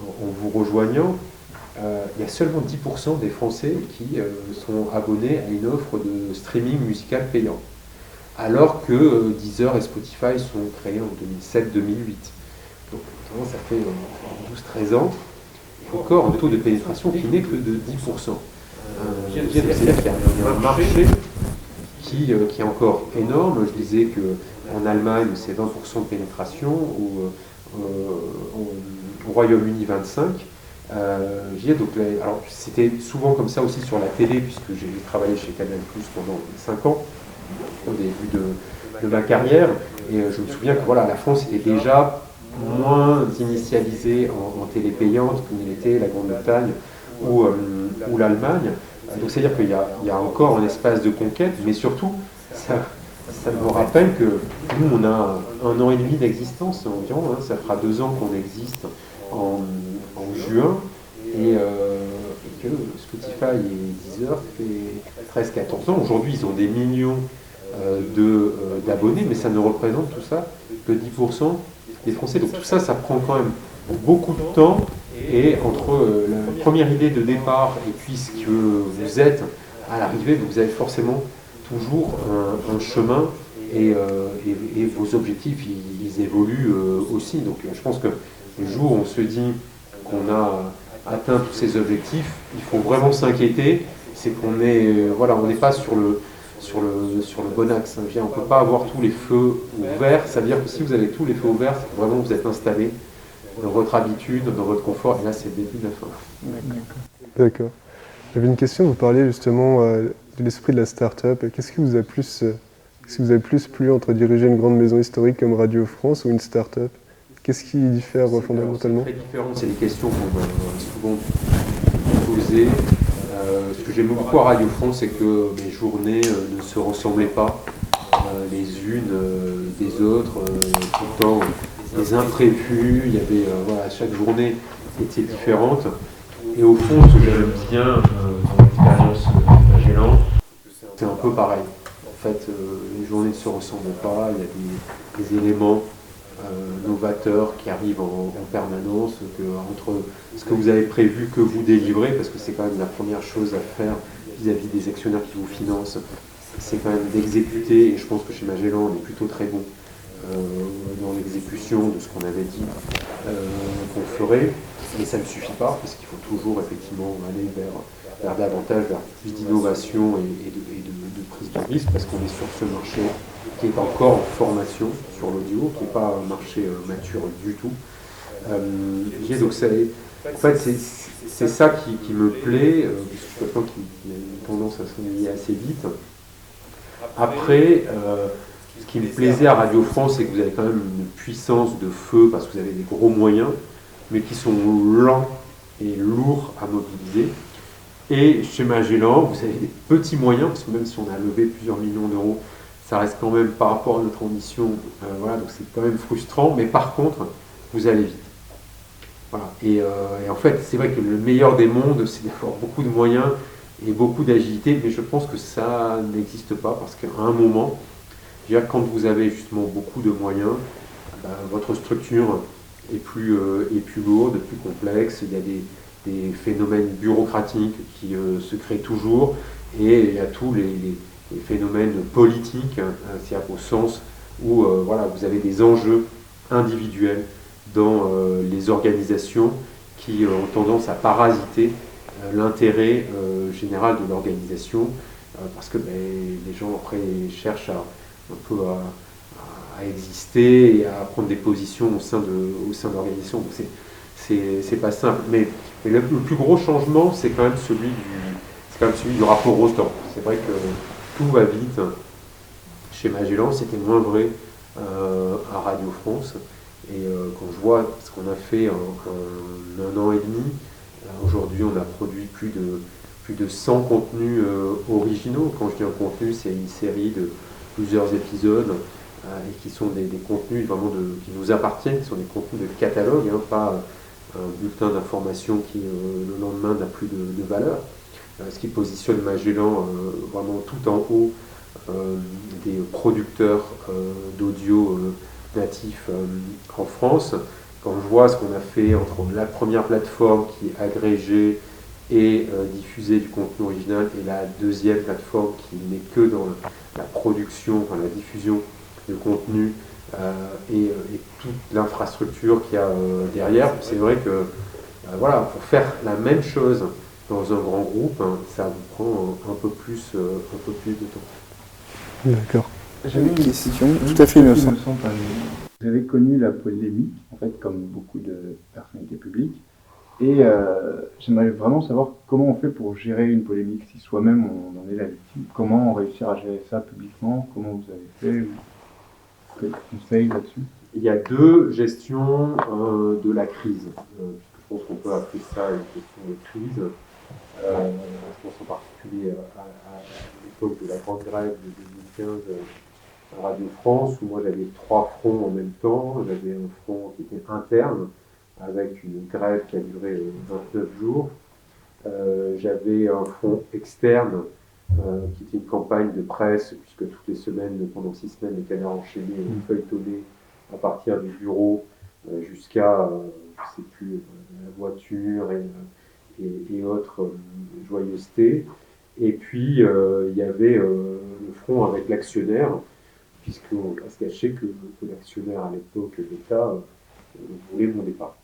en vous rejoignant, il y a seulement 10% des Français qui sont abonnés à une offre de streaming musical payant, alors que Deezer et Spotify sont créés en 2007-2008. Donc ça fait 12-13 ans, et encore un taux de pénétration qui n'est que de 10%. C'est-à-dire qu'il y a un marché qui est encore énorme. Je disais qu'en Allemagne, c'est 20% de pénétration, au Royaume-Uni, 25%. Alors c'était souvent comme ça aussi sur la télé, puisque j'ai travaillé chez Canal+ pendant 5 ans, au début de ma carrière, et je me souviens que la France était déjà moins initialisée en télé payante que l'était la Grande-Bretagne ou l'Allemagne. Donc c'est-à-dire qu'il y a encore un espace de conquête, mais surtout, ça me rappelle que nous, on a 1 an et demi d'existence environ, ça fera 2 ans qu'on existe en juin, et que Spotify et Deezer fait 13-14 ans. Aujourd'hui, ils ont des millions d'abonnés, mais ça ne représente tout ça que 10% des Français. Donc tout ça, ça prend quand même beaucoup de temps, et entre la première idée de départ et puis ce que vous êtes à l'arrivée, vous avez forcément toujours un chemin, et vos objectifs, ils évoluent aussi. Donc je pense que le jour où on se dit qu'on a atteint tous ces objectifs, il faut vraiment s'inquiéter, c'est qu'on est, on n'est pas sur le bon axe. On ne peut pas avoir tous les feux ouverts. Ça veut dire que si vous avez tous les feux ouverts, c'est que vraiment vous êtes installé dans votre habitude, dans votre confort, et là c'est le début de la fin. D'accord. J'avais une question, vous parliez justement de l'esprit de la start-up. Qu'est-ce qui vous a plus plu entre diriger une grande maison historique comme Radio France ou une start-up? Qu'est-ce qui diffère fondamentalement? C'est très différent, c'est des questions qu'on m'a souvent posées. Ce que j'aime beaucoup à Radio France, c'est que mes journées ne se ressemblaient pas les unes des autres, tout le temps des imprévus, il y avait, chaque journée était différente. Et au fond, ce que j'aime bien dans l'expérience Magellan, c'est un peu pareil. En fait, les journées ne se ressemblent pas, il y a des éléments novateurs qui arrivent en permanence, entre ce que vous avez prévu, que vous délivrez, parce que c'est quand même la première chose à faire vis-à-vis des actionnaires qui vous financent, c'est quand même d'exécuter, et je pense que chez Magellan, on est plutôt très bon dans l'exécution de ce qu'on avait dit qu'on ferait, mais ça ne suffit pas, parce qu'il faut toujours effectivement aller vers davantage, vers plus d'innovation et de prise de risque, parce qu'on est sur ce marché qui est encore en formation sur l'audio, qui n'est pas un marché mature du tout. Donc en fait, c'est ça qui me plaît, puisque je suis quelqu'un qui a une tendance à s'ennuyer assez vite. Après, ce qui me plaisait à Radio France, c'est que vous avez quand même une puissance de feu, parce que vous avez des gros moyens, mais qui sont lents et lourds à mobiliser. Et chez Magellan, vous avez des petits moyens, parce que même si on a levé plusieurs millions d'euros, ça reste quand même par rapport à notre ambition, voilà, donc c'est quand même frustrant, mais par contre, vous allez vite. Voilà. Et en fait, c'est vrai que le meilleur des mondes, c'est d'avoir beaucoup de moyens et beaucoup d'agilité, mais je pense que ça n'existe pas, parce qu'à un moment, je veux dire, quand vous avez justement beaucoup de moyens, votre structure est plus lourde, plus complexe, il y a des phénomènes bureaucratiques qui se créent toujours, et il y a tous les phénomènes politiques, c'est-à-dire au sens où voilà, vous avez des enjeux individuels dans les organisations qui ont tendance à parasiter l'intérêt général de l'organisation, parce que les gens après cherchent un peu à exister et à prendre des positions au sein de l'organisation. Donc c'est pas simple. Mais le plus gros changement, c'est quand même celui du rapport au temps. C'est vrai que tout va vite. Chez Magellan, c'était moins vrai à Radio France. Et quand je vois ce qu'on a fait en un an et demi, aujourd'hui on a produit plus de 100 contenus originaux. Quand je dis un contenu, c'est une série de plusieurs épisodes et qui sont des contenus vraiment qui nous appartiennent, qui sont des contenus de catalogue, hein, pas un bulletin d'information qui le lendemain n'a plus de valeur. Ce qui positionne Magellan vraiment tout en haut des producteurs d'audio natifs en France. Quand je vois ce qu'on a fait entre la première plateforme qui agrégeait et diffusait du contenu original et la deuxième plateforme qui n'est que dans la production, enfin la diffusion de contenu et toute l'infrastructure qu'il y a derrière, c'est vrai que voilà, pour faire la même chose dans un grand groupe, hein, ça vous prend un peu plus de temps. D'accord. J'avais une question tout à fait innocente. Vous avez connu la polémique, en fait, comme beaucoup de personnalités publiques, et j'aimerais vraiment savoir comment on fait pour gérer une polémique, si soi-même on en est la victime, comment réussir à gérer ça publiquement, comment vous avez fait, quels conseils là-dessus? Il y a deux gestions de la crise. Je pense qu'on peut appeler ça une question de crise. Je pense en particulier à l'époque de la grande grève de 2015 à Radio France, où moi j'avais 3 fronts en même temps. J'avais un front qui était interne, avec une grève qui a duré 29 jours. J'avais un front externe, qui était une campagne de presse, puisque toutes les semaines, pendant 6 semaines, les canards enchaînés ont feuilletonné à partir du bureau jusqu'à, je ne sais plus, la voiture et autres joyeusetés. Et puis, il y avait le front avec l'actionnaire, puisqu'on ne va pas se cacher que l'actionnaire à l'époque, l'État, voulait mon départ.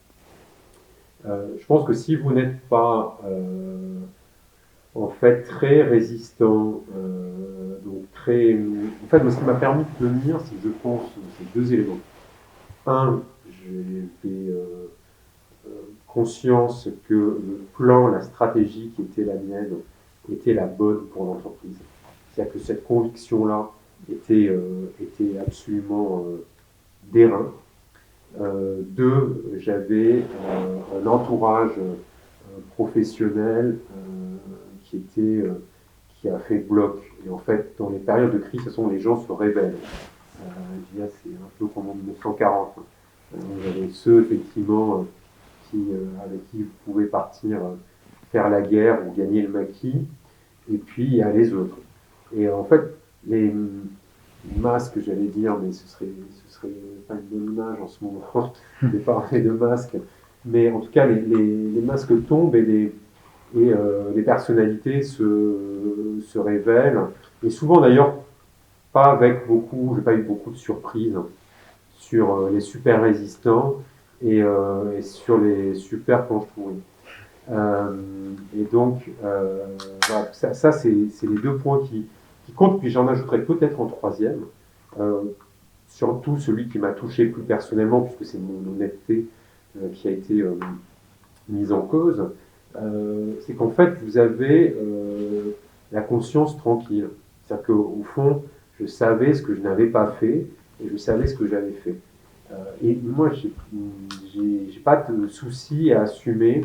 Je pense que si vous n'êtes pas en fait très résistant, donc très... En fait, moi, ce qui m'a permis de tenir, c'est, je pense, ces 2 éléments. Un, j'avais conscience que le plan, la stratégie qui était la mienne, était la bonne pour l'entreprise. C'est-à-dire que cette conviction-là était absolument d'airain. 2, j'avais un entourage professionnel qui a fait bloc. Et en fait, dans les périodes de crise, ce sont les gens se révèlent. C'est un peu comme en 1940. Vous avez ceux, effectivement, avec qui vous pouvez partir faire la guerre ou gagner le maquis, et puis il y a les autres. Et en fait, masque, j'allais dire, mais ce serait pas une bonne image en ce moment de parler de masque. Mais en tout cas, les masques tombent et les personnalités se révèlent. Et souvent d'ailleurs, pas avec beaucoup, j'ai pas eu beaucoup de surprises sur les super résistants et sur les super planches pourries. Et donc, voilà, ça c'est les deux points qui comptent. Puis j'en ajouterai peut-être en troisième, surtout celui qui m'a touché plus personnellement, puisque c'est mon honnêteté qui a été mise en cause. C'est qu'en fait, vous avez la conscience tranquille. C'est-à-dire qu'au fond, je savais ce que je n'avais pas fait et je savais ce que j'avais fait. Et moi, j'ai pas de souci à assumer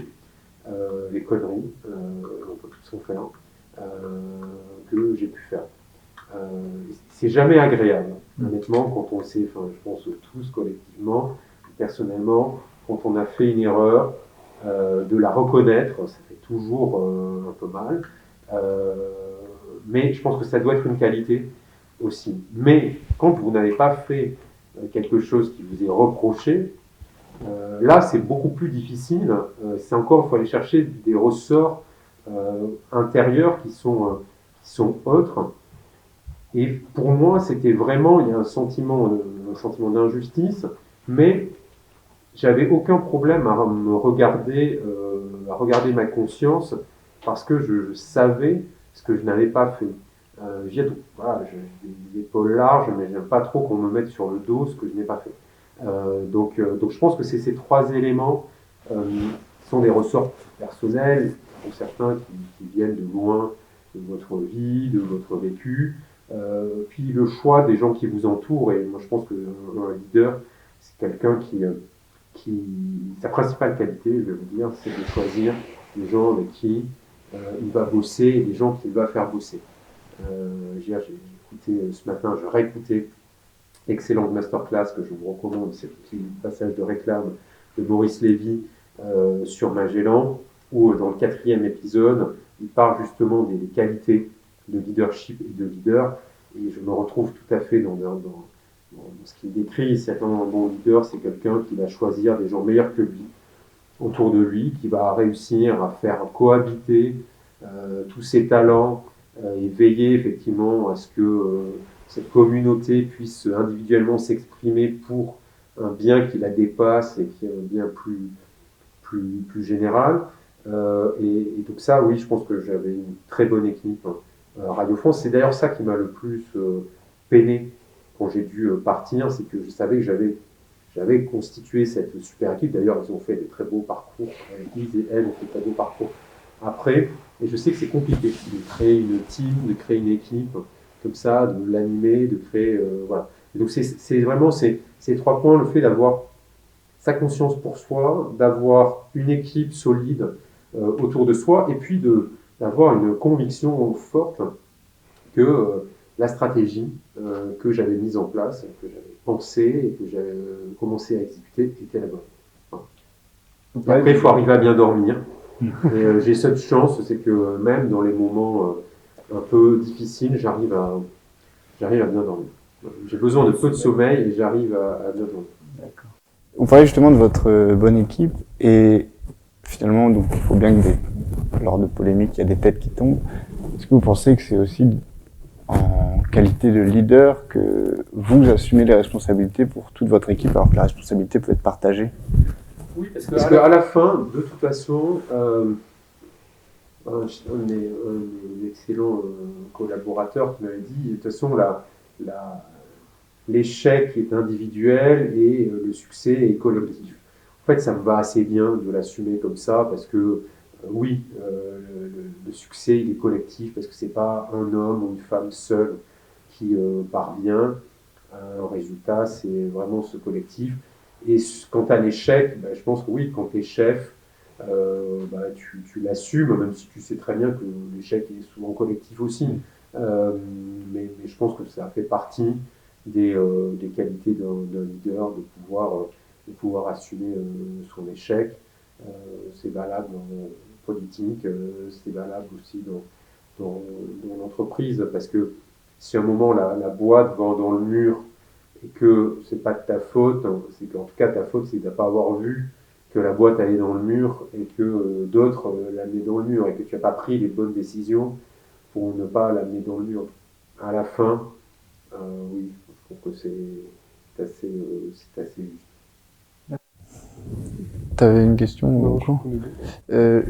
les conneries, on peut tous en faire, que j'ai pu faire. C'est jamais agréable, honnêtement, quand on sait, enfin, je pense tous collectivement, personnellement, quand on a fait une erreur, de la reconnaître, ça fait toujours un peu mal. Mais je pense que ça doit être une qualité aussi. Mais quand vous n'avez pas fait quelque chose qui vous est reproché, là c'est beaucoup plus difficile. C'est encore, il faut aller chercher des ressorts intérieurs qui sont autres. Et pour moi, c'était vraiment, il y a un sentiment d'injustice, mais j'avais aucun problème à me regarder, à regarder ma conscience parce que je savais ce que je n'avais pas fait. Voilà, j'ai des épaules larges, mais j'aime pas trop qu'on me mette sur le dos ce que je n'ai pas fait. Donc je pense que c'est ces trois éléments qui sont des ressorts personnels, pour certains qui viennent de loin de votre vie, de votre vécu, puis le choix des gens qui vous entourent. Et moi, je pense qu'un leader, c'est quelqu'un sa principale qualité, je vais vous dire, c'est de choisir les gens avec qui il va bosser et les gens qu'il va faire bosser. J'ai écouté ce matin, je réécoutais l'excellente masterclass que je vous recommande, c'est le petit passage de réclame de Maurice Lévy sur Magellan, où dans le 4e épisode, il parle justement des qualités de leadership et de leader, et je me retrouve tout à fait dans ce qu'il décrit. C'est un bon leader, c'est quelqu'un qui va choisir des gens meilleurs que lui autour de lui, qui va réussir à faire cohabiter tous ses talents et veiller effectivement à ce que cette communauté puisse individuellement s'exprimer pour un bien qui la dépasse et qui est un bien plus général. Et donc ça, oui, je pense que j'avais une très bonne équipe. Radio France, c'est d'ailleurs ça qui m'a le plus peiné quand j'ai dû partir, c'est que je savais que j'avais constitué cette super équipe. D'ailleurs, ils ont fait des très beaux parcours. Ils et elles ont fait de très beaux parcours après. Et je sais que c'est compliqué de créer une team, de créer une équipe comme ça, de l'animer, de créer... voilà. Et donc c'est vraiment ces trois points, le fait d'avoir sa conscience pour soi, d'avoir une équipe solide autour de soi, et puis d'avoir une conviction forte que la stratégie que j'avais mise en place, que j'avais pensée et que j'avais commencé à exécuter était la bonne. Voilà. Après, il faut arriver à bien dormir. Et j'ai cette chance, c'est que même dans les moments un peu difficiles, j'arrive à bien dormir. J'ai besoin de peu de sommeil et j'arrive à bien dormir. D'accord. Vous parlez justement de votre bonne équipe et finalement, donc, il faut bien que lors de polémiques, il y a des têtes qui tombent. Est-ce que vous pensez que c'est aussi en qualité de leader que vous assumez les responsabilités pour toute votre équipe alors que la responsabilité peut être partagée? Oui, parce qu'à la fin, de toute façon, un des excellents collaborateurs qui m'avait dit, de toute façon, l'échec est individuel et le succès est collectif. En fait, ça me va assez bien de l'assumer comme ça parce que oui, le succès il est collectif parce que c'est pas un homme ou une femme seule qui parvient à un résultat, c'est vraiment ce collectif. Et quant à l'échec, je pense que oui, quand tu es chef, tu l'assumes, même si tu sais très bien que l'échec est souvent collectif aussi. Mais je pense que ça fait partie des qualités d'un leader de pouvoir assumer son échec. C'est valable en politique, c'est valable aussi dans l'entreprise, parce que si à un moment la boîte va dans le mur et que c'est pas de ta faute, hein, c'est qu'en tout cas ta faute c'est de ne pas avoir vu que la boîte allait dans le mur et que d'autres l'amenaient dans le mur et que tu n'as pas pris les bonnes décisions pour ne pas l'amener dans le mur. À la fin, oui, je trouve que c'est assez juste. Tu avais une question Non, encore je connais bien.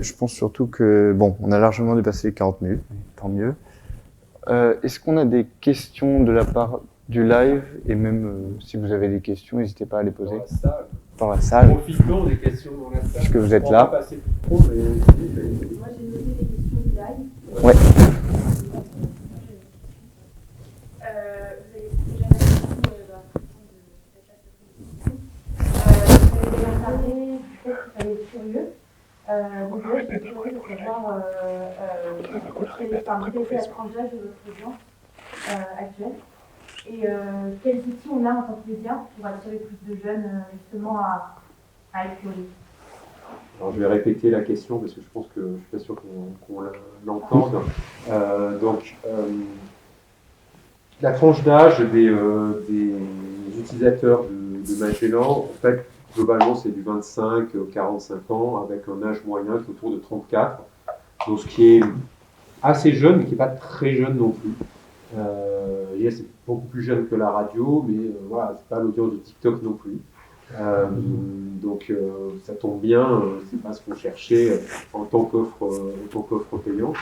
Je pense surtout que, bon, on a largement dépassé les 40 minutes, tant mieux. Est-ce qu'on a des questions de la part du live? Et même si vous avez des questions, n'hésitez pas à les poser dans la salle. Profitons des questions dans la salle. Puisque vous êtes là. Moi, j'ai noté les questions du live. Ouais. Vous avez déjà parlé du fait qu'il fallait être curieux. Donc là, je suis curieuse de savoir quel est la tranche d'âge de votre audience actuelle et quels outils on a en tant que média pour attirer plus de jeunes justement à être curieux. Alors, je vais répéter la question parce que je pense que je suis pas sûr qu'on l'entende. La tranche d'âge des utilisateurs de Magellan, en fait, globalement, c'est du 25-45 ans avec un âge moyen qui est autour de 34. Donc, ce qui est assez jeune, mais qui n'est pas très jeune non plus. C'est beaucoup plus jeune que la radio, mais voilà, c'est pas l'audience de TikTok non plus. Ça tombe bien, c'est pas ce qu'on cherchait en tant qu'offre payante.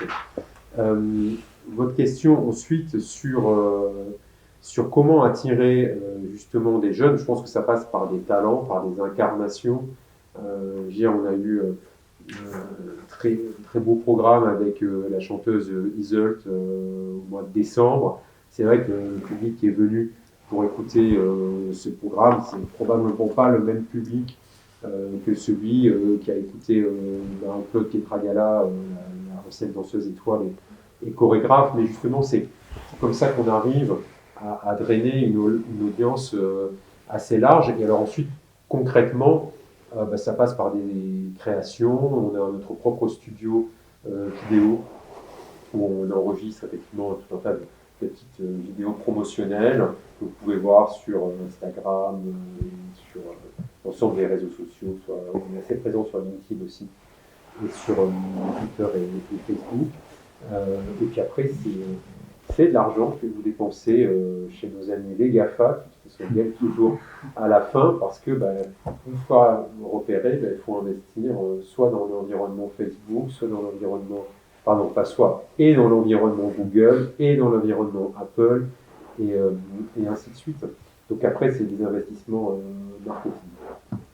Votre question ensuite sur comment attirer justement des jeunes, je pense que ça passe par des talents, par des incarnations. On a eu très, très beau programme avec la chanteuse Iseult au mois de décembre. C'est vrai que le public qui est venu pour écouter ce programme, c'est probablement pas le même public que celui qui a écouté Claude Ketragala, la ancienne danseuse étoile et chorégraphe. Mais justement, c'est comme ça qu'on arrive à drainer une audience assez large. Et alors ensuite, concrètement, ça passe par des créations. On a notre propre studio vidéo où on enregistre effectivement tout un tas de petites vidéos promotionnelles que vous pouvez voir sur Instagram, sur l'ensemble des réseaux sociaux. On est assez présent sur LinkedIn aussi, et sur Twitter et Facebook. Et puis après, c'est de l'argent que vous dépensez chez nos amis les GAFA, qui se gagnent toujours à la fin, parce que une fois repéré, il faut investir soit dans l'environnement Facebook, soit dans l'environnement, pas soit, et dans l'environnement Google, et dans l'environnement Apple, et ainsi de suite. Donc après, c'est des investissements marketing.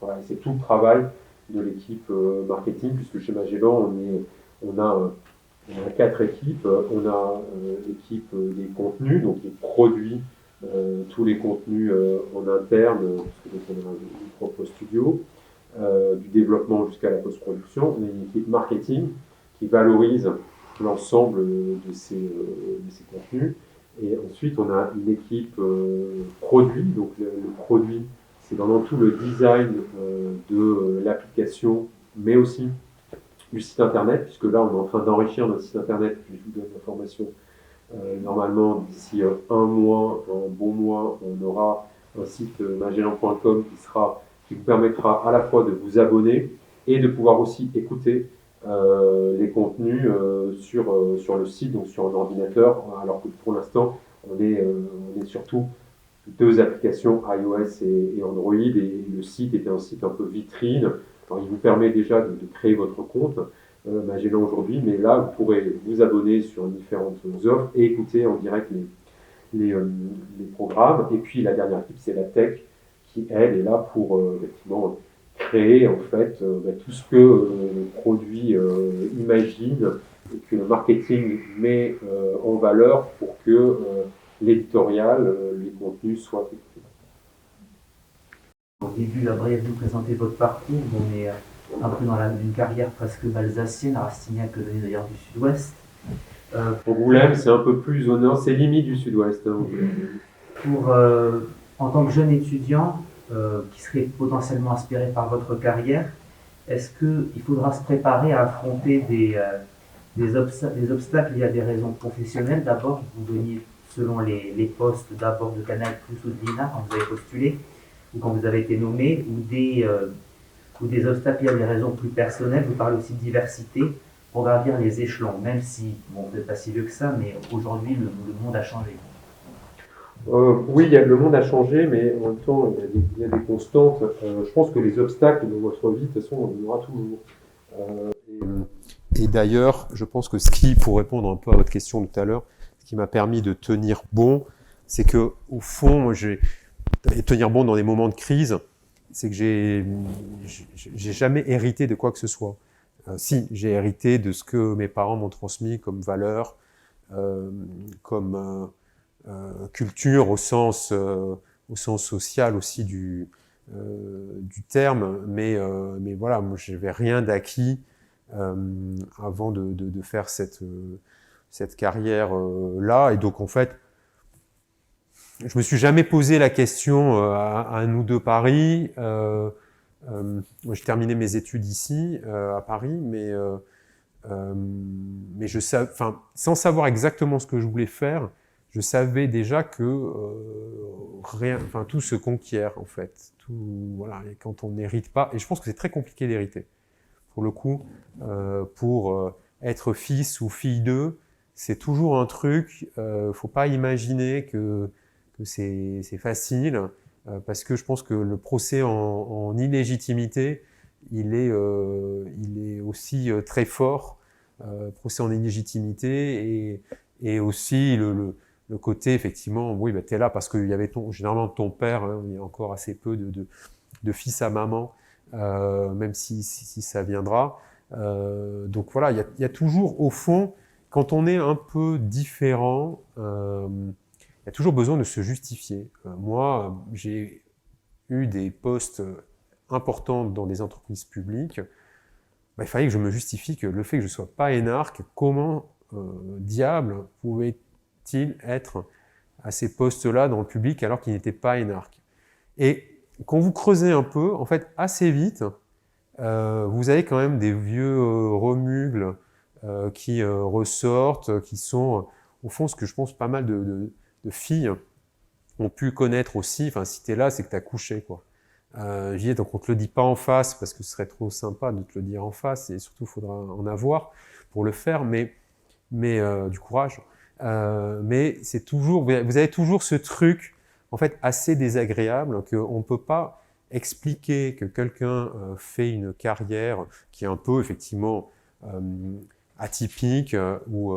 Voilà, c'est tout le travail de l'équipe marketing, puisque chez Magellan, on a 4 équipes. On a l'équipe des contenus, donc qui produit tous les contenus en interne, parce que on a un propre studio, du développement jusqu'à la post-production. On a une équipe marketing qui valorise l'ensemble de ces contenus. Et ensuite, on a une équipe produit. Donc le produit, c'est dans tout le design de l'application, mais aussi du site internet, puisque là, on est en train d'enrichir notre site internet. Je vous donne l'information. Normalement, d'ici un bon mois, on aura un site magellan.com qui vous permettra à la fois de vous abonner et de pouvoir aussi écouter les contenus sur le site, donc sur un ordinateur, alors que pour l'instant, on est surtout 2 applications iOS et Android, et le site était un site un peu vitrine. Alors, il vous permet déjà de créer votre compte Magellan aujourd'hui, mais là, vous pourrez vous abonner sur différentes offres et écouter en direct les programmes. Et puis, la dernière équipe, c'est la tech, qui, elle, est là pour effectivement créer en fait tout ce que le produit imagine et que le marketing met en valeur pour que l'éditorial, les contenus soient écoutés. Au début, là, brièvement présenter votre parcours. On est un peu dans une carrière presque alsacienne, à Rastignac, d'ailleurs du Sud-Ouest. Angoulême, c'est un peu plus au nord, c'est limite du Sud-Ouest. En tant que jeune étudiant qui serait potentiellement inspiré par votre carrière, est-ce qu'il faudra se préparer à affronter des obstacles liés à des raisons professionnelles? D'abord, vous veniez selon les postes d'abord de Canal+ ou de l'INA quand vous avez postulé, ou quand vous avez été nommé, ou des obstacles liés à des raisons plus personnelles. Vous parlez aussi de diversité pour gravir les échelons, même si, bon, vous n'êtes pas si vieux que ça, mais aujourd'hui, le monde a changé. Oui, le monde a changé, mais en même temps, il y a des constantes. Je pense que les obstacles dans votre vie, de toute façon, il y en aura toujours. Et d'ailleurs, je pense que pour répondre un peu à votre question tout à l'heure, ce qui m'a permis de tenir bon, c'est que au fond, et tenir bon dans des moments de crise, c'est que j'ai jamais hérité de quoi que ce soit. Si, j'ai hérité de ce que mes parents m'ont transmis comme valeur, comme culture au sens social aussi du terme, mais voilà, moi j'avais rien d'acquis avant de faire cette carrière là, et donc en fait je me suis jamais posé la question à nous deux Paris. J'ai terminé mes études ici à Paris, mais sans savoir exactement ce que je voulais faire, je savais déjà que tout se conquiert en fait. Tout, voilà, et quand on n'hérite pas, et je pense que c'est très compliqué d'hériter. Pour le coup, pour être fils ou fille d'eux, c'est toujours un truc. Faut pas imaginer que c'est facile, parce que je pense que le procès en illégitimité, il est aussi très fort. Procès en illégitimité et aussi le côté, effectivement, oui, bah, tu es là parce qu'il y avait généralement ton père, hein, il y a encore assez peu de fils à maman, même si ça viendra. Donc voilà, il y a toujours, au fond, quand on est un peu différent, il y a toujours besoin de se justifier. Moi, j'ai eu des postes importants dans des entreprises publiques. Bah, il fallait que je me justifie que le fait que je ne sois pas énarque, comment diable pouvait-il être à ces postes-là dans le public alors qu'il n'était pas énarque? Et quand vous creusez un peu, en fait, assez vite, vous avez quand même des vieux remugles qui ressortent, qui sont, au fond, ce que je pense pas mal de filles ont pu connaître aussi. Enfin, si t'es là, c'est que t'as couché, quoi. Donc on te le dit pas en face parce que ce serait trop sympa de te le dire en face, et surtout il faudra en avoir pour le faire, mais du courage. Mais c'est toujours, vous avez toujours ce truc en fait assez désagréable qu'on peut pas expliquer que quelqu'un fait une carrière qui est un peu effectivement atypique ou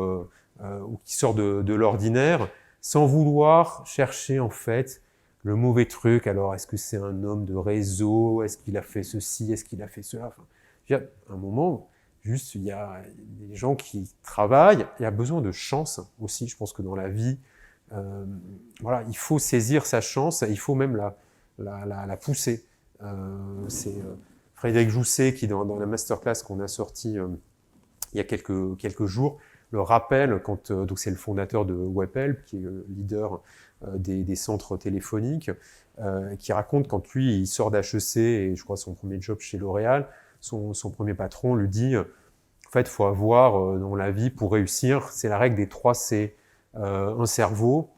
qui sort de l'ordinaire, sans vouloir chercher en fait le mauvais truc. Alors, est-ce que c'est un homme de réseau? Est-ce qu'il a fait ceci? Est-ce qu'il a fait cela? Enfin, à un moment, juste, il y a des gens qui travaillent. Il y a besoin de chance aussi. Je pense que dans la vie, voilà, il faut saisir sa chance. Il faut même la pousser. C'est Frédéric Jousset qui, dans la masterclass qu'on a sortie il y a quelques jours, le rappelle quand donc c'est le fondateur de Webhelp, qui est le leader des centres téléphoniques, qui raconte quand lui il sort d'HEC et je crois son premier job chez L'Oréal, son premier patron lui dit en fait il faut avoir dans la vie pour réussir, c'est la règle des 3 C, un cerveau,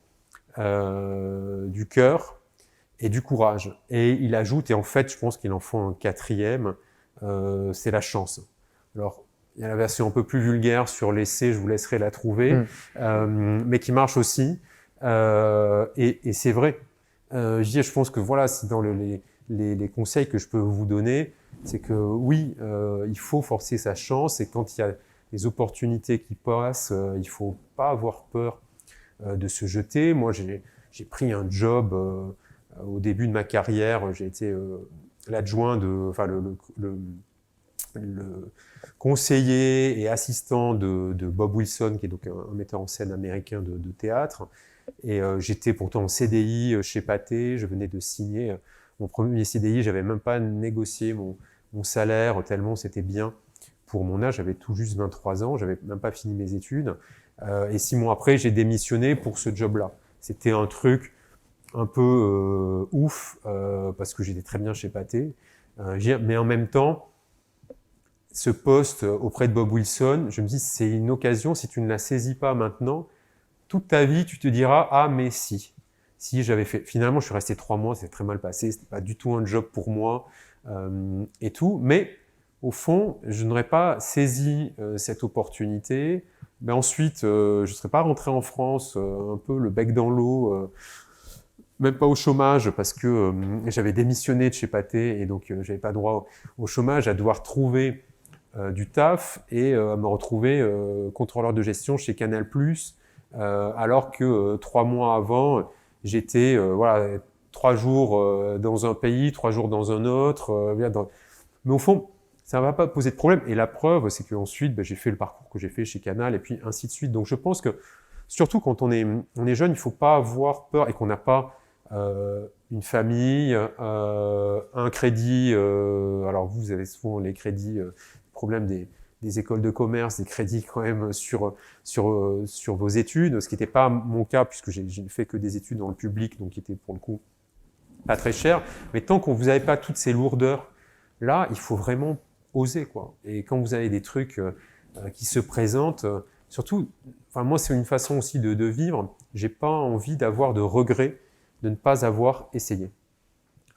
du cœur et du courage. Et il ajoute, et en fait je pense qu'il en faut un 4e, c'est la chance. Alors il y a la version un peu plus vulgaire sur l'essai, je vous laisserai la trouver, mais qui marche aussi. Et c'est vrai. Je pense que voilà, c'est dans les conseils que je peux vous donner, c'est que oui, il faut forcer sa chance, et quand il y a des opportunités qui passent, il faut pas avoir peur de se jeter. Moi, j'ai pris un job au début de ma carrière, j'ai été l'adjoint le conseiller et assistant de Bob Wilson, qui est donc un metteur en scène américain de théâtre. Et j'étais pourtant en CDI chez Pathé, je venais de signer mon premier CDI, j'avais même pas négocié mon salaire, tellement c'était bien pour mon âge, j'avais tout juste 23 ans, j'avais même pas fini mes études. Et 6 mois après, j'ai démissionné pour ce job-là. C'était un truc un peu ouf, parce que j'étais très bien chez Pathé. Mais en même temps, ce poste auprès de Bob Wilson, je me dis c'est une occasion, si tu ne la saisis pas maintenant, toute ta vie, tu te diras « Ah, mais si j'avais fait… » Finalement, je suis resté 3 mois, c'est très mal passé, c'était pas du tout un job pour moi et tout. Mais au fond, je n'aurais pas saisi cette opportunité. Mais ensuite, je ne serais pas rentré en France un peu le bec dans l'eau, même pas au chômage, parce que j'avais démissionné de chez Pathé et donc j'avais pas droit au chômage, à devoir trouver du taf et à me retrouver contrôleur de gestion chez Canal+, alors que 3 mois avant, j'étais 3 jours dans un pays, 3 jours dans un autre. Mais au fond, ça ne va pas poser de problème. Et la preuve, c'est qu'ensuite, j'ai fait le parcours que j'ai fait chez Canal et puis ainsi de suite. Donc je pense que, surtout quand on est jeune, il ne faut pas avoir peur et qu'on n'a pas une famille, un crédit. Alors vous avez souvent les crédits, problème des écoles de commerce, des crédits quand même sur vos études, ce qui n'était pas mon cas puisque j'ai fait que des études dans le public, donc qui étaient pour le coup pas très cher. Mais tant que vous n'avez pas toutes ces lourdeurs, là, il faut vraiment oser, quoi. Et quand vous avez des trucs qui se présentent, surtout, moi, c'est une façon aussi de vivre. J'ai pas envie d'avoir de regrets de ne pas avoir essayé.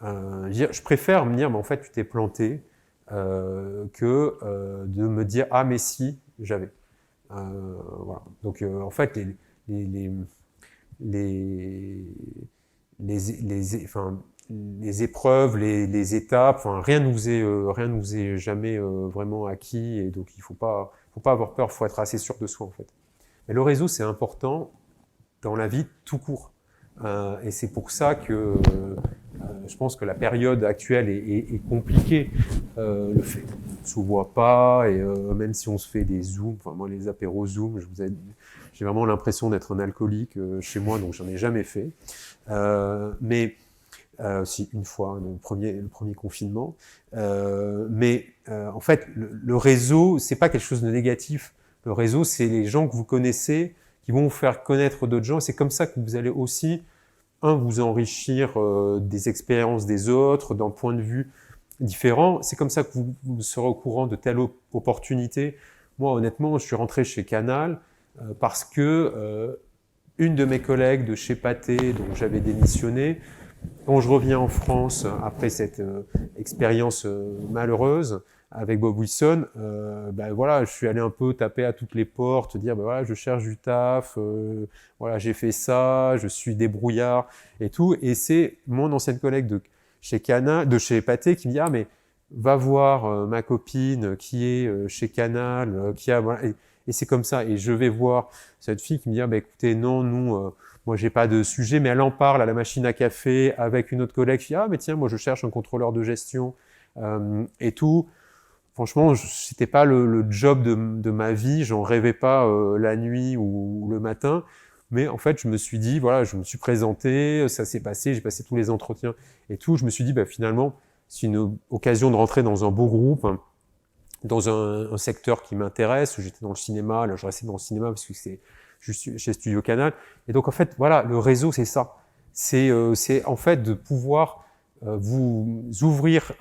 Je préfère me dire, mais en fait, tu t'es planté, que de me dire, ah, mais si, j'avais. Voilà. Donc, en fait, les épreuves, les étapes, rien ne nous est jamais vraiment acquis, et donc il faut pas avoir peur, il faut être assez sûr de soi en fait. Mais le réseau, c'est important dans la vie tout court, et c'est pour ça que je pense que la période actuelle est compliquée. Le fait qu'on ne se voit pas, et même si on se fait des zooms, moi les apéros Zoom, j'ai vraiment l'impression d'être un alcoolique chez moi, donc j'en ai jamais fait. Mais si, une fois, le premier confinement. En fait, le réseau, c'est pas quelque chose de négatif. Le réseau, c'est les gens que vous connaissez qui vont vous faire connaître d'autres gens. C'est comme ça que vous allez aussi, vous enrichir des expériences des autres, d'un point de vue différent. C'est comme ça que vous serez au courant de telle opportunité. Moi, honnêtement, je suis rentré chez Canal parce que une de mes collègues de chez Pathé, dont j'avais démissionné, quand je reviens en France après cette expérience malheureuse avec Bob Wilson, je suis allé un peu taper à toutes les portes, dire je cherche du taf, j'ai fait ça, je suis débrouillard et tout. Et c'est mon ancienne collègue de chez Pathé qui me dit mais va voir ma copine qui est chez Canal, et c'est comme ça. Et je vais voir cette fille qui me dit écoutez, non, nous moi, j'ai pas de sujet, mais elle en parle à la machine à café avec une autre collègue qui dit mais tiens, moi je cherche un contrôleur de gestion et tout. Franchement, c'était pas le job de ma vie, j'en rêvais pas la nuit ou le matin, mais en fait, je me suis dit je me suis présenté, ça s'est passé, j'ai passé tous les entretiens et tout. Je me suis dit finalement, c'est une occasion de rentrer dans un beau groupe, dans un secteur qui m'intéresse. J'étais dans le cinéma, là je restais dans le cinéma parce que c'est chez Studio Canal. Et donc, en fait, le réseau, c'est ça. C'est en fait de pouvoir vous ouvrir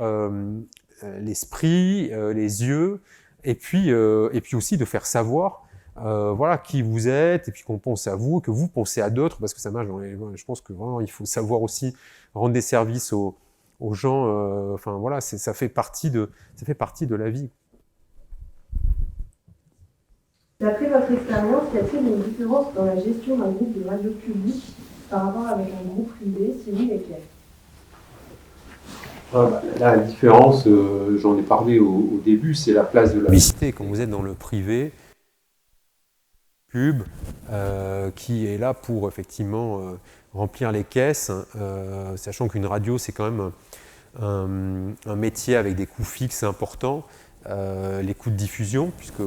l'esprit, les yeux, et puis aussi de faire savoir qui vous êtes, et puis qu'on pense à vous, que vous pensez à d'autres, parce que ça marche je pense que vraiment, il faut savoir aussi rendre des services aux gens. Ça fait partie de la vie. D'après votre expérience, y a-t-il une différence dans la gestion d'un groupe de radio public par rapport avec un groupe privé, si oui, lesquels ? La différence, j'en ai parlé au début, c'est la place de la publicité. Quand vous êtes dans le privé, pub, qui est là pour effectivement remplir les caisses, sachant qu'une radio, c'est quand même un métier avec des coûts fixes importants, les coûts de diffusion, puisque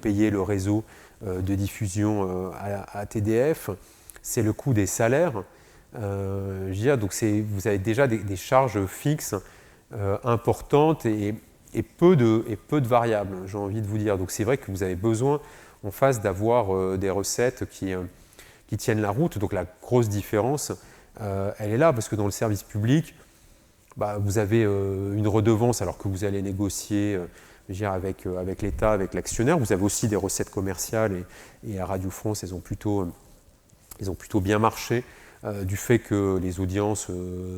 payer le réseau de diffusion à TDF, c'est le coût des salaires. Donc vous avez déjà des charges fixes importantes et peu de variables, j'ai envie de vous dire. Donc c'est vrai que vous avez besoin en face d'avoir des recettes qui tiennent la route. Donc la grosse différence, elle est là, parce que dans le service public, vous avez une redevance alors que vous allez négocier avec l'État, avec l'actionnaire. Vous avez aussi des recettes commerciales et à Radio France, elles ont plutôt ils ont plutôt bien marché, du fait que les audiences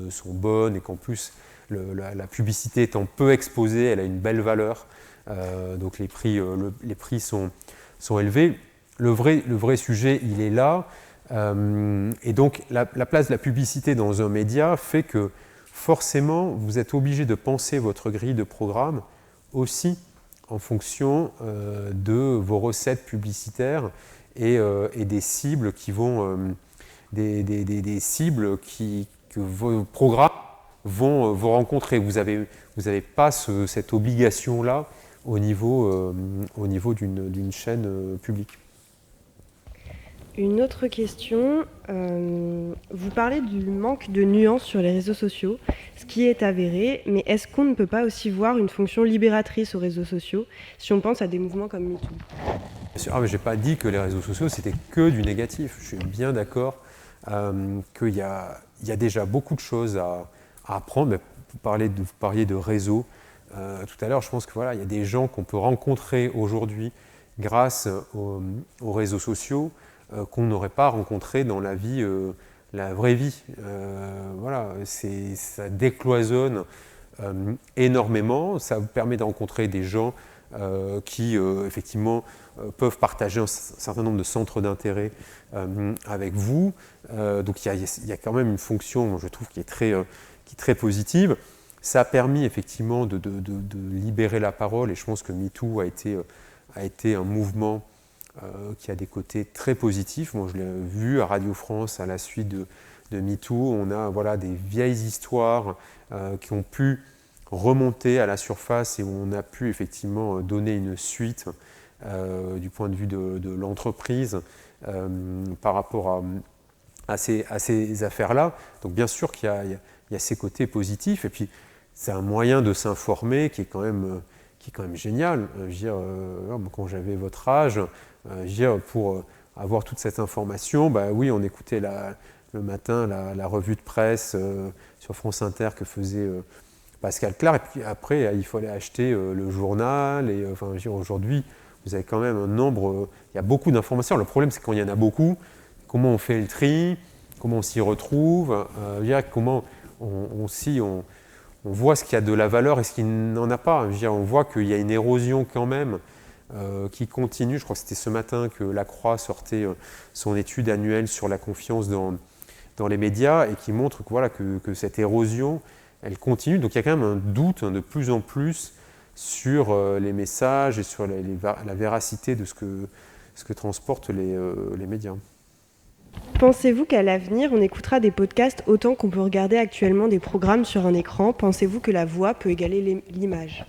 sont bonnes et qu'en plus la publicité étant peu exposée, elle a une belle valeur, donc les prix sont élevés. Le vrai sujet, il est là, et donc la place de la publicité dans un média fait que forcément, vous êtes obligé de penser votre grille de programme aussi en fonction de vos recettes publicitaires et des cibles qui vont des cibles que vos programmes vont rencontrer. Vous n'avez pas cette obligation-là au niveau d'une chaîne publique. Une autre question, vous parlez du manque de nuances sur les réseaux sociaux, ce qui est avéré, mais est-ce qu'on ne peut pas aussi voir une fonction libératrice aux réseaux sociaux si on pense à des mouvements comme MeToo ? Mais je n'ai pas dit que les réseaux sociaux c'était que du négatif. Je suis bien d'accord qu'il y a déjà beaucoup de choses à apprendre. Vous parliez de réseaux tout à l'heure. Je pense que voilà, il y a des gens qu'on peut rencontrer aujourd'hui grâce aux réseaux sociaux qu'on n'aurait pas rencontrés dans la vraie vie. Voilà, ça décloisonne énormément. Ça vous permet de rencontrer des gens qui effectivement peuvent partager un certain nombre de centres d'intérêt avec vous. Donc il y a quand même une fonction, je trouve, qui est très positive. Ça a permis effectivement de libérer la parole, et je pense que MeToo a été un mouvement qui a des côtés très positifs. Moi, je l'ai vu à Radio France à la suite de MeToo. On a des vieilles histoires qui ont pu remonter à la surface et où on a pu effectivement donner une suite du point de vue de l'entreprise par rapport à ces affaires-là. Donc bien sûr qu'il y a ces côtés positifs, et puis c'est un moyen de s'informer qui est quand même génial. Quand j'avais votre âge, pour avoir toute cette information, oui, on écoutait le matin la revue de presse sur France Inter que faisait Pascal Clark, et puis après il fallait acheter le journal, et aujourd'hui vous avez quand même un nombre, il y a beaucoup d'informations. Le problème, c'est quand il y en a beaucoup, comment on fait le tri, comment on s'y retrouve, comment on voit ce qui a de la valeur et ce qui n'en a pas. On voit qu'il y a une érosion quand même qui continue. Je crois que c'était ce matin que La Croix sortait son étude annuelle sur la confiance dans les médias, et qui montre que cette érosion, elle continue. Donc il y a quand même un doute de plus en plus sur les messages et sur la véracité de ce que transportent les médias. Pensez-vous qu'à l'avenir, on écoutera des podcasts autant qu'on peut regarder actuellement des programmes sur un écran ? Pensez-vous que la voix peut égaler l'image ?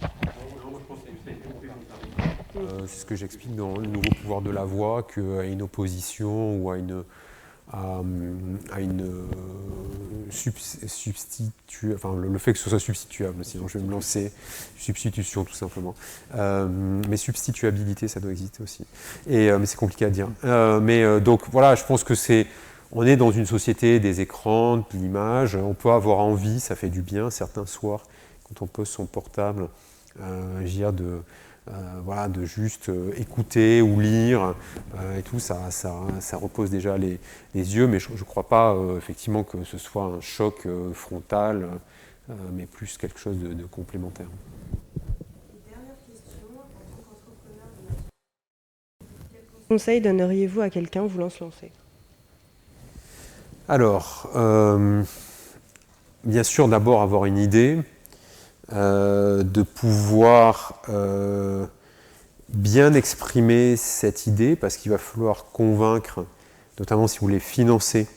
C'est ce que j'explique dans Le nouveau pouvoir de la voix, qu'à une opposition ou à une le fait que ce soit substituable, sinon je vais me lancer, substitution tout simplement. Mais substituabilité, ça doit exister aussi. Mais c'est compliqué à dire. Donc voilà, je pense que on est dans une société des écrans, de l'image, on peut avoir envie, ça fait du bien certains soirs, quand on pose son portable, de juste écouter ou lire et tout, ça repose déjà les yeux, mais je ne crois pas effectivement que ce soit un choc frontal, mais plus quelque chose de complémentaire. Dernière question, en tant qu'entrepreneur, quel conseil donneriez-vous à quelqu'un voulant se lancer ? Alors, bien sûr, d'abord avoir une idée, de pouvoir bien exprimer cette idée, parce qu'il va falloir convaincre, notamment si vous voulez financer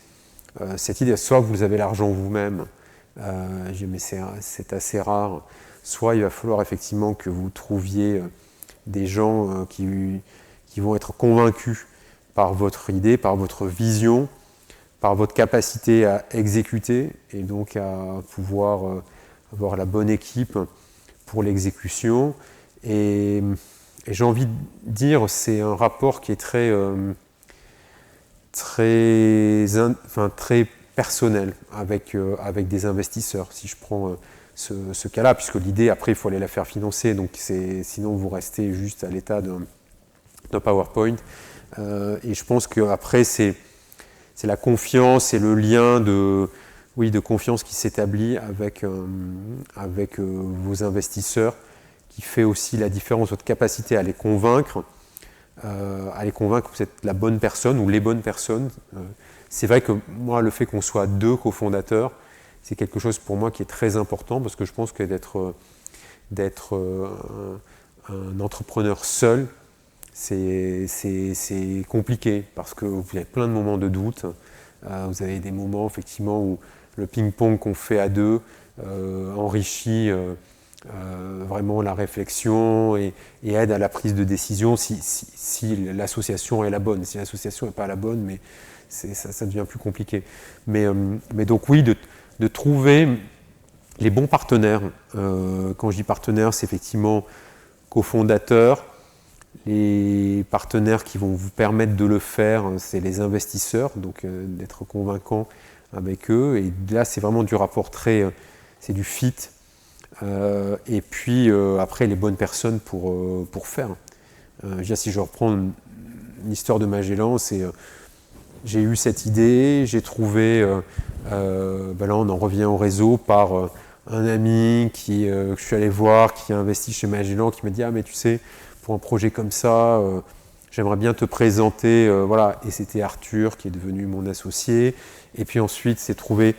cette idée, soit vous avez l'argent vous-même, mais c'est assez rare, soit il va falloir effectivement que vous trouviez des gens qui vont être convaincus par votre idée, par votre vision, par votre capacité à exécuter, et donc à pouvoir avoir la bonne équipe pour l'exécution. Et j'ai envie de dire, c'est un rapport qui est très personnel avec des investisseurs. Si je prends ce cas-là, puisque l'idée, après, il faut aller la faire financer, donc sinon vous restez juste à l'état d'un PowerPoint. Et je pense qu'après, la confiance et le lien de confiance qui s'établit avec vos investisseurs qui fait aussi la différence, votre capacité à les convaincre que vous êtes la bonne personne ou les bonnes personnes. C'est vrai que moi, le fait qu'on soit 2 cofondateurs, c'est quelque chose pour moi qui est très important parce que je pense que d'être un entrepreneur seul, c'est compliqué parce que vous avez plein de moments de doute. Vous avez des moments effectivement où le ping-pong qu'on fait à 2 enrichit vraiment la réflexion et aide à la prise de décision si l'association est la bonne. Si l'association n'est pas la bonne, mais ça devient plus compliqué. Mais donc oui, de trouver les bons partenaires. Quand je dis partenaires, c'est effectivement cofondateurs. Les partenaires qui vont vous permettre de le faire, c'est les investisseurs, donc d'être convaincant avec eux. Et là, c'est vraiment du rapport c'est du fit. Et puis après, les bonnes personnes pour faire. Si je reprends l'histoire de Magellan, j'ai eu cette idée, j'ai trouvé, là on en revient au réseau par un ami que je suis allé voir, qui a investi chez Magellan, qui m'a dit « Ah mais tu sais, pour un projet comme ça, j'aimerais bien te présenter. » Voilà. Et c'était Arthur qui est devenu mon associé. Et puis ensuite, c'est trouver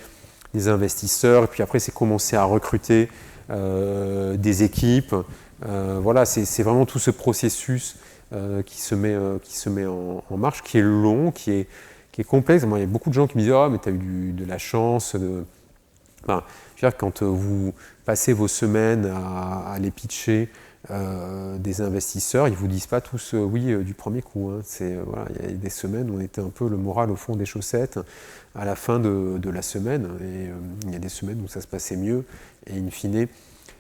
des investisseurs. Et puis après, c'est commencer à recruter des équipes. Voilà, c'est vraiment tout ce processus qui se met en marche, qui est long, qui est complexe. Moi, il y a beaucoup de gens qui me disent « Ah, mais tu as eu de la chance. » Enfin, je veux dire, quand vous passez vos semaines à les pitcher des investisseurs, ils ne vous disent pas tous oui du premier coup. Hein. Voilà, il y a des semaines où on était un peu le moral au fond des chaussettes à la fin de la semaine. Et il y a des semaines où ça se passait mieux. Et in fine,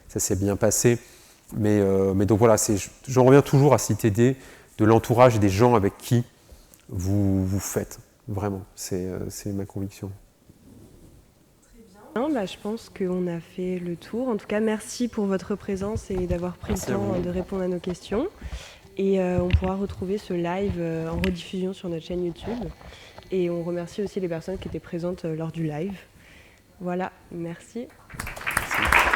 ça s'est bien passé. Mais donc voilà, j'en reviens toujours à cette idée de l'entourage et des gens avec qui vous faites. Vraiment, c'est ma conviction. Je pense qu'on a fait le tour. En tout cas, merci pour votre présence et d'avoir pris le temps de répondre à nos questions. Et on pourra retrouver ce live en rediffusion sur notre chaîne YouTube. Et on remercie aussi les personnes qui étaient présentes lors du live. Voilà, merci. Merci.